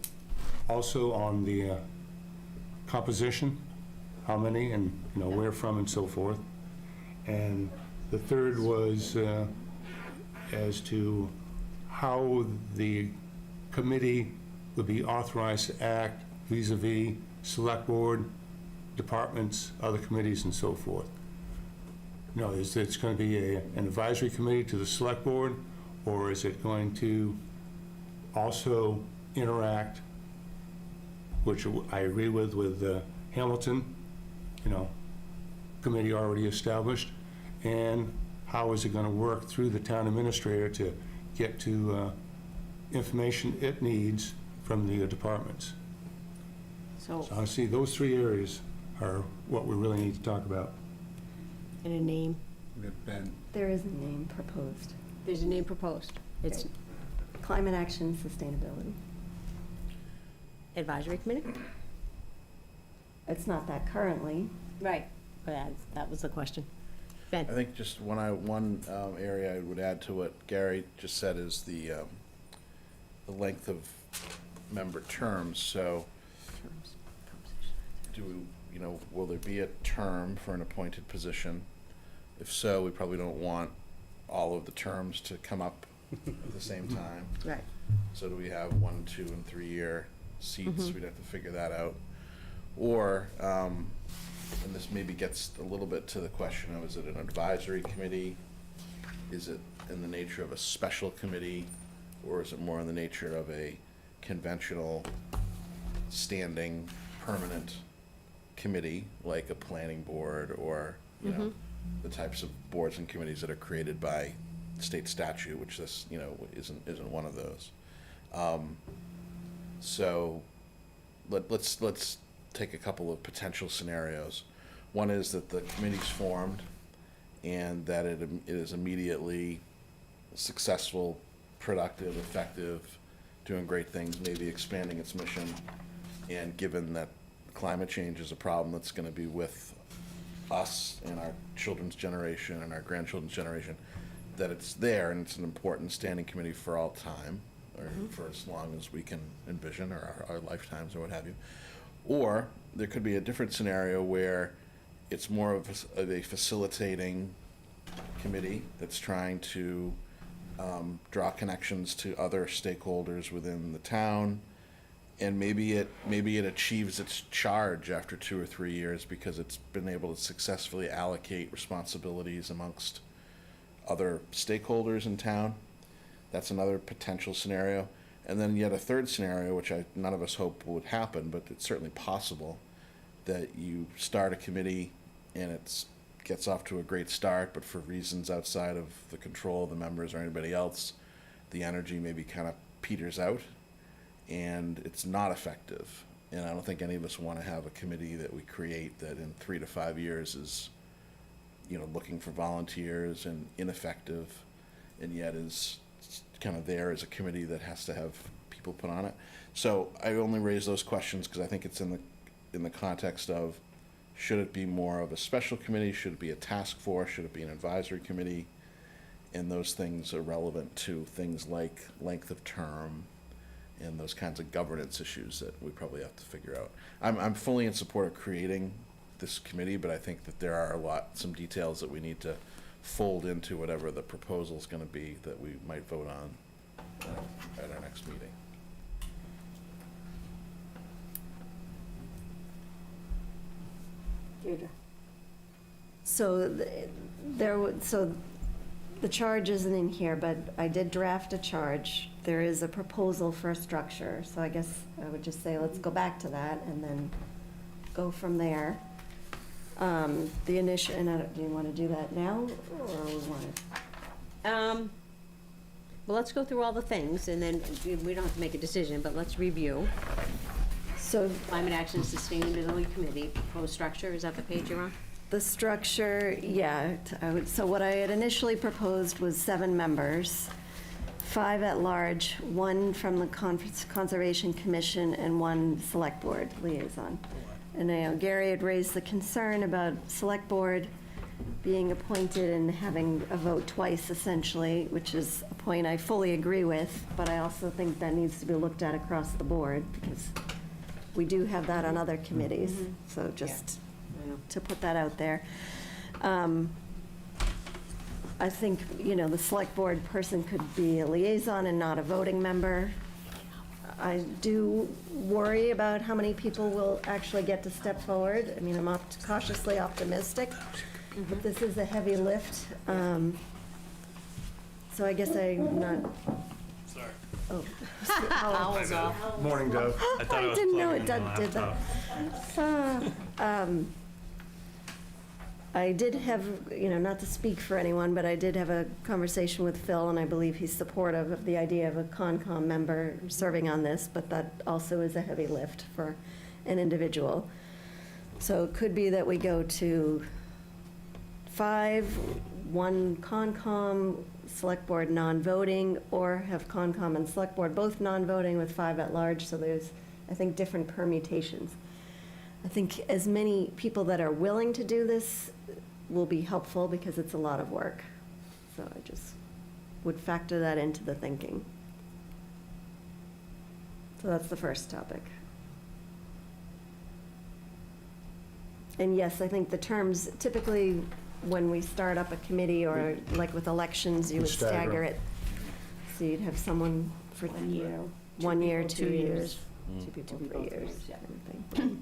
also on the composition, how many and, you know, where from and so forth. And the third was as to how the committee would be authorized to act vis-à-vis select board, departments, other committees, and so forth. You know, is it going to be an advisory committee to the select board, or is it going to also interact, which I agree with Hamilton, you know, committee already established, and how is it going to work through the town administrator to get to information it needs from the departments?
So,
So I see those three areas are what we really need to talk about.
in a name,
there is a name proposed.
there's a name proposed. It's
Climate Action Sustainability.
advisory committee?
It's not that currently.
Right. But that was the question. Ben?
I think just one area I would add to what Gary just said is the length of member terms. So will there be a term for an appointed position? If so, we probably don't want all of the terms to come up at the same time.
Right.
So do we have 1, 2, and 3 year seats? We'd have to figure that out. Or and this maybe gets a little bit to the question of, is it an advisory committee? Is it in the nature of a special committee? Or is it more in the nature of a conventional, standing, permanent committee, like a planning board or, you know, the types of boards and committees that are created by state statute, which this, you know, isn't one of those. So let's take a couple of potential scenarios. One is that the committee's formed and that it is immediately successful, productive, effective, doing great things, maybe expanding its mission. And given that climate change is a problem that's going to be with us and our children's generation and our grandchildren's generation, that it's there and it's an important standing committee for all time, or for as long as we can envision, or our lifetimes or what have you. Or there could be a different scenario where it's more of a facilitating committee that's trying to draw connections to other stakeholders within the town, and maybe it achieves its charge after 2 or 3 years because it's been able to successfully allocate responsibilities amongst other stakeholders in town. That's another potential scenario. And then yet a third scenario, which none of us hope would happen, but it's certainly possible, that you start a committee and it gets off to a great start, but for reasons outside of the control of the members or anybody else, the energy maybe kind of peters out and it's not effective. And I don't think any of us want to have a committee that we create that in 3 to 5 years is, you know, looking for volunteers and ineffective, and yet is kind of there as a committee that has to have people put on it. So I only raise those questions because I think it's in the context of, should it be more of a special committee? Should it be a task force? Should it be an advisory committee? And those things are relevant to things like length of term and those kinds of governance issues that we probably have to figure out. I'm fully in support of creating this committee, but I think that there are some details that we need to fold into whatever the proposal is going to be that we might vote on at our next meeting.
So the charge isn't in here, but I did draft a charge. There is a proposal for a structure, so I guess I would just say, let's go back to that and then go from there. The initial, and do you want to do that now, or we want to?
Well, let's go through all the things, and then we don't have to make a decision, but let's review.
So
Climate Action Sustainability Committee, proposed structure, is that the page you're on?
the structure, yeah, so what I had initially proposed was 7 members, 5 at large, 1 from the Conservation Commission, and 1 Select Board liaison. And I know Gary had raised the concern about Select Board being appointed and having a vote twice, essentially, which is a point I fully agree with, but I also think that needs to be looked at across the board, because we do have that on other committees, so just to put that out there. I think, the Select Board person could be a liaison and not a voting member. I do worry about how many people will actually get to step forward. I mean, I'm cautiously optimistic, but this is a heavy lift. So I guess I'm not,
Sorry.
oh.
Owls off.
Morning, Dove.
I thought I was
didn't know
plugging
it
in the
did that.
laptop.
I did have, not to speak for anyone, but I did have a conversation with Phil, and I believe he's supportive of the idea of a Concom member serving on this, but that also is a heavy lift for an individual. So it could be that we go to 5, 1 Concom, Select Board non-voting, or have Concom and Select Board both non-voting with 5 at large, so there's, I think, different permutations. I think as many people that are willing to do this will be helpful, because it's a lot of work. So I just would factor that into the thinking. So that's the first topic. And yes, I think the terms, typically, when we start up a committee, or like with elections, you would stagger it. So you'd have someone for 1 year, 1 year, 2 years, 2 people, 3 years, kind of thing.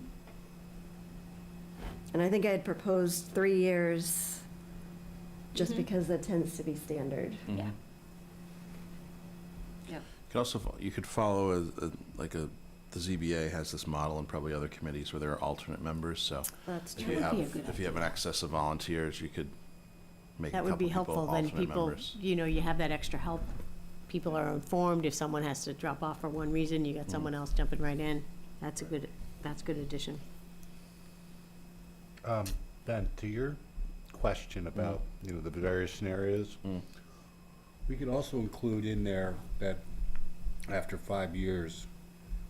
And I think I had proposed 3 years, just
Mhm.
because that tends to be standard.
Yeah.
Mhm.
Yep.
Could also, you could follow the ZBA has this model and probably other committees where there are alternate members, so
That's
if
true.
you
That would be
have,
a good
if you have an excess of volunteers, you could make a
That
couple
would be
people
helpful, then
alternate
people,
members.
you know, you have that extra help. People are informed if someone has to drop off for one reason, you got someone else jumping right in. That's a good addition.
Ben, to your question about, the various scenarios,
Mm.
we could also include in there that after 5 years,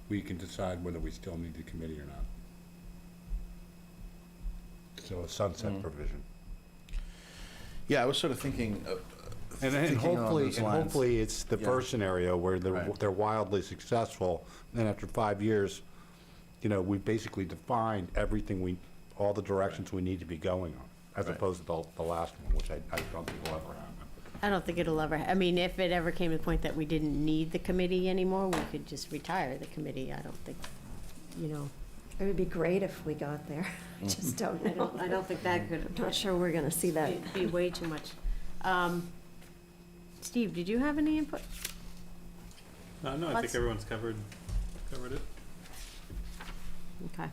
we can decide whether we still need the committee or not. So a sunset
Mm.
provision.
Yeah, I was sort of thinking,
And
thinking along
hopefully,
those lines.
it's the
Yeah.
first scenario where
Right.
they're wildly successful, and after 5 years, we've basically defined everything all the directions we need to be going on, as
Right.
opposed to the last one, which I don't think will ever happen.
I don't think it'll ever, I mean, if it ever came to the point that we didn't need the committee anymore, we could just retire the committee. I don't think, you know,
It would be great if we got there. I just don't know.
I don't think that could.
I'm not sure we're going to see that.
It'd be way too much. Steve, did you have any input?
No, I think
Let's-
everyone's covered it.
Okay.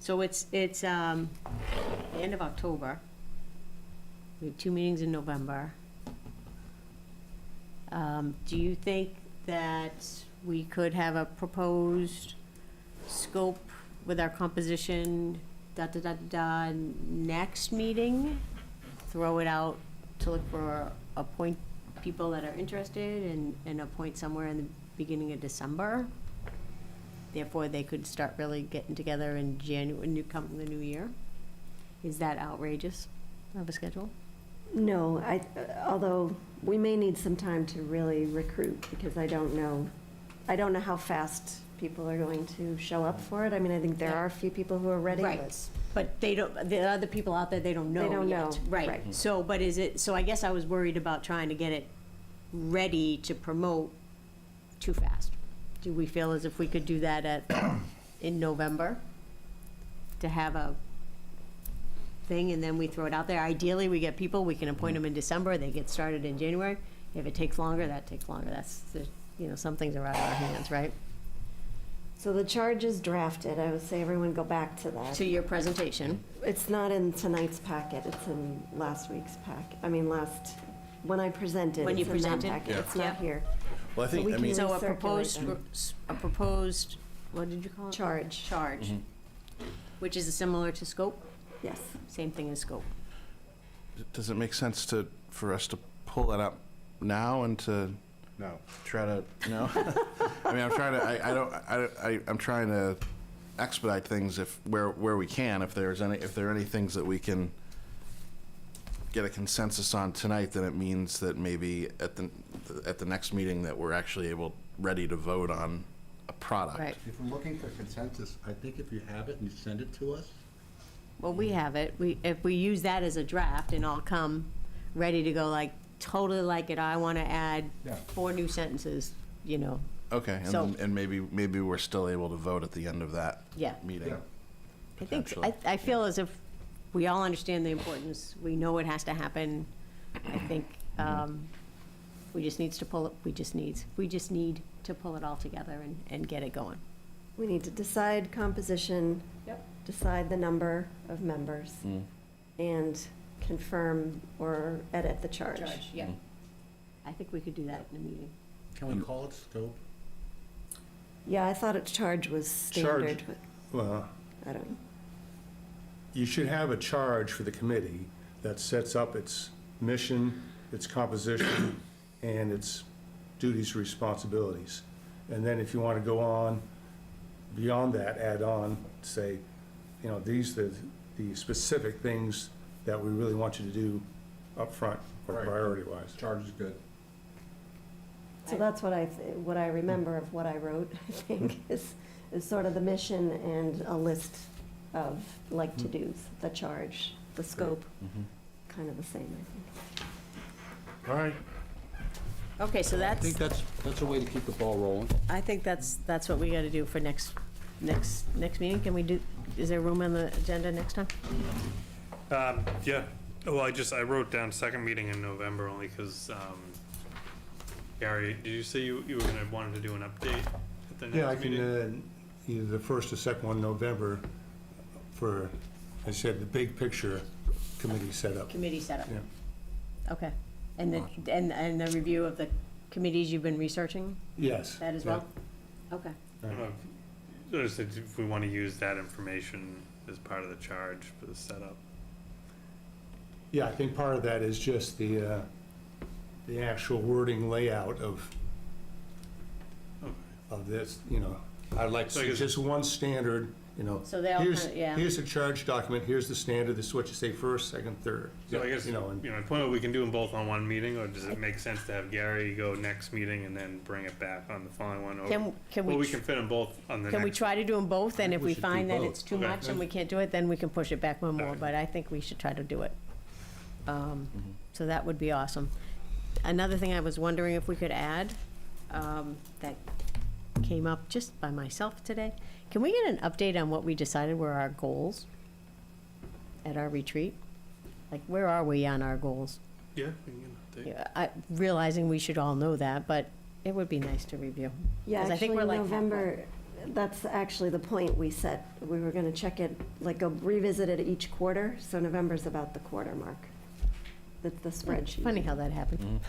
So it's the end of October. We have 2 meetings in November. Do you think that we could have a proposed scope with our composition, next meeting? Throw it out to look for appoint people that are interested and appoint somewhere in the beginning of December? Therefore, they could start really getting together in January, come the new year? Is that outrageous of a schedule?
No, although we may need some time to really recruit, because I don't know how fast people are going to show up for it. I mean, I think there
Yeah.
are a few people who are ready.
Right, but they don't, the other people out there, they don't know
They don't
yet.
know,
Right,
right.
so, but is it, so I guess I was worried about trying to get it ready to promote too fast. Do we feel as if we could do that in November? To have a thing and then we throw it out there? Ideally, we get people, we can appoint them in December, they get started in January. If it takes longer, that takes longer. That's, some things are out of our hands, right?
So the charge is drafted. I would say everyone go back to that.
To your presentation.
It's not in tonight's packet, it's in last week's packet. I mean, when I presented.
When you
it's in that
presented?
packet.
Yeah.
It's not
Yeah.
here.
Well, I think,
we
I
can
mean,
use-
So a
Recirculate
proposed, what did you call it?
Charge.
Charge, which is similar to scope,
Yes.
same thing as scope.
does it make sense for us to pull that up now and to
No.
try to, I mean, I'm trying to expedite things where we can. If there are any things that we can get a consensus on tonight, then it means that maybe at the next meeting that we're actually ready to vote on a product.
Right.
If we're looking for consensus, I think if you have it and you send it to us.
Well, we have it. If we use that as a draft and all come ready to go, like, totally like it, I want to add
Yeah.
4 new sentences,
Okay, and
So-
then, and maybe we're still able to vote at the end of that
Yeah.
meeting.
Yeah.
I think,
Potentially.
I feel as if we all understand the importance, we know it has to happen. I think we just need to pull it all together and get it going.
We need to decide composition.
Yep.
Decide the number of members.
Mm.
And confirm or edit the charge.
Yeah. I think we could do that in a meeting.
Can we call it scope?
Yeah, I thought charge was standard,
Charge.
but
Well,
I don't know.
you should have a charge for the committee that sets up its mission, its composition, and its duties, responsibilities. And then if you want to go on beyond that, add on, say, these are the specific things that we really want you to do up front or
Right.
priority-wise.
Charge is good.
So that's what I remember of what I wrote, I think, is sort of the mission and a list of like to-dos, the charge, the scope, kind of the same, I think.
All right.
Okay, so
I think
that's,
that's a way to keep the ball rolling.
I think that's what we gotta do for next meeting. Can we do, is there room on the agenda next time?
Yeah. Well, I wrote down second meeting in November only because, Gary, did you say you were gonna wanted to do an update at the
Yeah, I
next meeting?
can, either the first or second one in November for, I said, the big picture committee setup.
Committee setup?
Yeah.
Okay. And the review of the committees you've been researching,
Yes.
that as
yeah.
well? Okay.
I don't know if we want to use that information as part of the charge for the setup.
Yeah, I think part of that is just the actual wording layout of this, you know. I'd like to
So I
see
guess-
just one standard, you know.
So they all kinda- yeah.
Here's the charge document, here's the standard, this is what you say first, second, third.
So I guess,
You know, and
the point of we can do them both on one meeting, or does it make sense to have Gary go next meeting and then bring it back on the following one? Or-
Can
Well, we
we,
can fit them both on the
can we
next.
try to do them both, and if
we
we
should do
find that
both.
it's too
Okay.
much and we can't do it, then we can push it back one more,
Okay.
but I think we should try to do it. So that would be awesome. Another thing I was wondering if we could add, that came up just by myself today, can we get an update on what we decided were our goals at our retreat? Like, where are we on our goals?
Yeah, we can get an update.
Realizing we should all know that, but it would be nice to review.
Yeah,
'Cause I think
actually,
we're like
November, that's actually the point we set. We were gonna check it, like, go revisit it each quarter, so November's about the quarter mark. That's the spreadsheet.
Funny how that happened.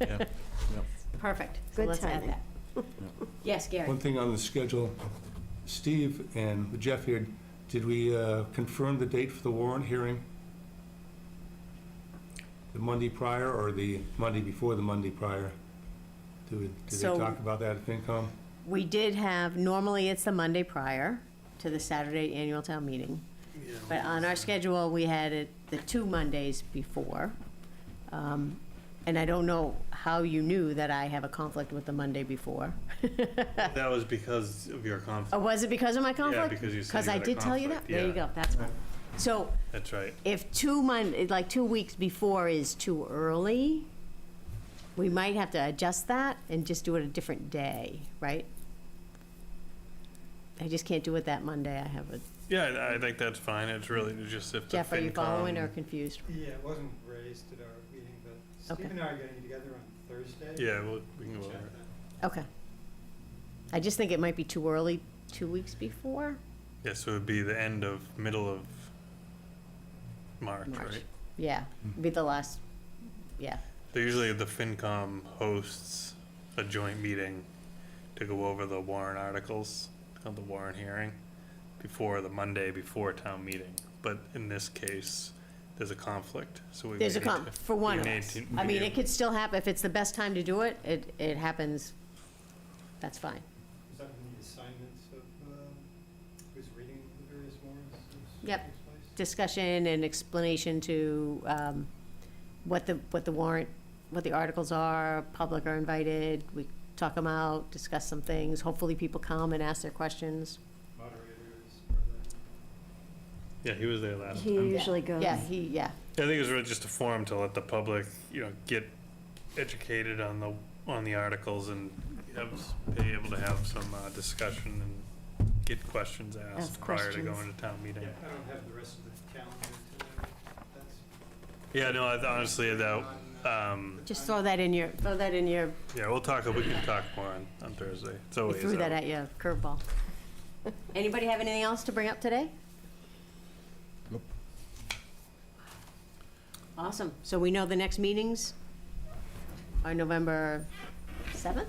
Yeah.
Perfect. So
Good
let's add
timing.
that. Yes, Gary?
one thing on the schedule, Steve and Jeff here, did we confirm the date for the warrant hearing? The Monday prior or the Monday before the Monday prior? Did they
So-
talk about that at FinCom?
We did have, normally it's the Monday prior to the Saturday annual town meeting.
Yeah.
But on our schedule, we had it the 2 Mondays before. And I don't know how you knew that I have a conflict with the Monday before.
That was because of your conflict.
Oh, was it because of my conflict?
because you said
Because
you
I
had a
did tell you that?
conflict,
There you
yeah.
go, that's why. So
That's right.
if 2 weeks before is too early, we might have to adjust that and just do it a different day, right? I just can't do it that Monday. I have a,
Yeah, I think that's fine. It's really just if the
Jeff, are you following
FinCom
or confused?
Yeah, it wasn't raised at our meeting, but
Okay.
Steve and I are getting together on Thursday.
Yeah, we can go over
Check
it.
that.
Okay. I just think it might be too early, 2 weeks before.
Yeah, so it would be the middle of March,
March.
right?
Yeah, be the last, yeah.
So usually the FinCom hosts a joint meeting to go over the warrant articles of the warrant hearing before the Monday before town meeting. But in this case, there's a conflict, so we.
There's a
may need to-
for one
we
of
may
us.
to-
I mean,
we-
it could still happen, if it's the best time to do it, it happens, that's fine.
Is that when the assignments of who's reading the various warrants?
Yep.
takes place?
Discussion and explanation to what the warrant, what the articles are, public are invited, we talk them out, discuss some things, hopefully people come and ask their questions.
Moderators, or
Yeah, he was there last
He
time.
usually goes.
Yeah, yeah.
I think it was really just a forum to let the public, get educated on the articles and be able to have some discussion and get questions asked
Ask
prior to
questions.
going to town meeting.
yeah, I don't have the rest of the calendar today. That's
Yeah, no, honestly, though,
Just throw that in your,
yeah, we can talk more on Thursday. It's
we
always
threw that
out.
at you, curveball. Anybody have anything else to bring up today?
Nope.
Awesome. So we know the next meetings are November 7th?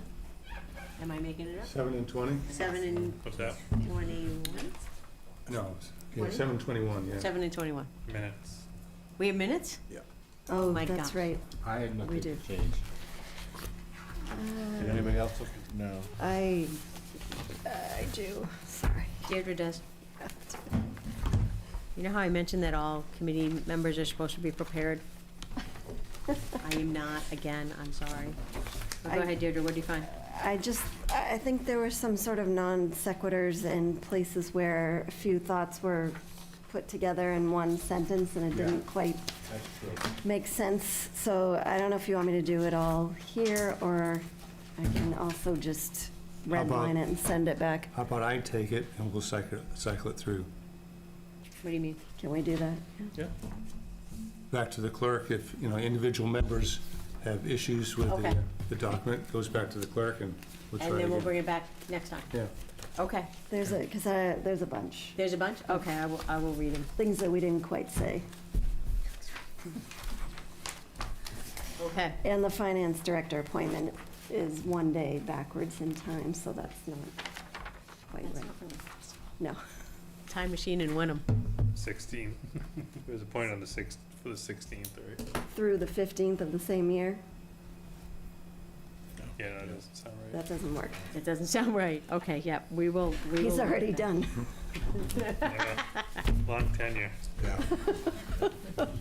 Am I making it up?
7 and 20?
7 and
What's that?
21?
No, yeah,
20?
21, yeah.
7 and 21.
Minutes.
We have minutes?
Oh,
my
that's
gosh.
right.
I had
We
nothing
do.
to change. Did anybody else?
No.
I do, sorry.
Deirdre does. You know how I mentioned that all committee members are supposed to be prepared? I am not, again, I'm sorry. Go ahead, Deirdre, what do you find?
I think there were some sort of non sequiturs and places where a few thoughts were put together in one sentence, and it didn't quite
That's true.
make sense. So I don't know if you want me to do it all here, or I can also just
How about-
redline it and send it back.
How about I take it and we'll cycle it through?
What do you mean?
Can we do that? Yeah.
Back to the clerk, if, individual members have issues with
Okay.
the document, goes back to the clerk and we'll try
And then we'll
again.
bring it back next time.
Yeah.
Okay.
There's a bunch,
There's a bunch? Okay, I will read them.
things that we didn't quite say.
Okay.
And the finance director appointment is one day backwards in time, so that's not quite right. No.
Time machine in Wenham.
16. There's a point on the 6th, for the 16th, right?
Through the 15th of the same year,
Yeah, that doesn't sound right.
that doesn't work.
It doesn't sound right. Okay, yeah, we will.
He's already done.
Yeah. Long tenure.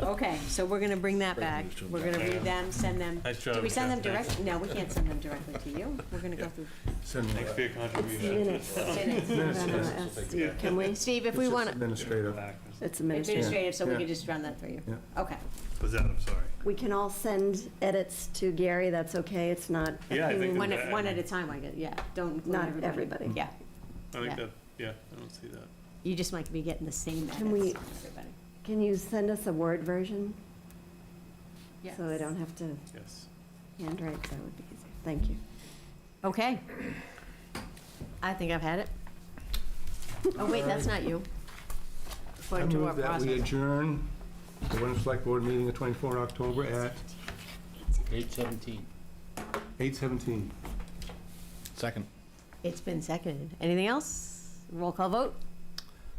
Okay, so we're gonna bring that back. We're gonna read them, send them.
Nice job,
Do we send them
Jeff.
direct? No, we can't send them directly to you. We're gonna go through.
Send me
Thanks
that.
for your contribution.
Minutes.
Minutes.
I'm gonna ask Steve, can we?
Steve, if we
It's just
want,
administrative.
It's administrative.
administrative, so we
Yeah.
can just run that for you.
Yeah.
Okay.
Was that, I'm sorry.
We can all send edits to Gary, that's okay, it's not.
Yeah, I think
One
that-
at, one at a time, I guess, yeah. Don't include
Not
everybody.
everybody.
Yeah,
I think
Yeah.
that, yeah, I don't see that.
you just might be getting the same edits
Can we-
from everybody.
Can you send us a Word version?
Yes.
So I don't have to
Yes.
handwrite, that would be easier. Thank you.
Okay. I think I've had it. Oh, wait, that's not you.
I
According to our
move that we
process.
adjourn the Wenham Select Board meeting of 24 October at
8:17.
8:17.
Second.
It's been seconded. Anything else? Roll call vote?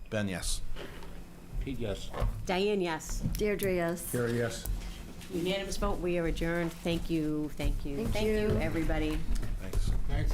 Ben, yes.
Pete, yes.
Diane, yes.
Deirdre, yes.
Gary, yes.
Unanimous vote, we are adjourned. Thank you, thank you.
Thank you.
everybody.
Thanks.
Thanks.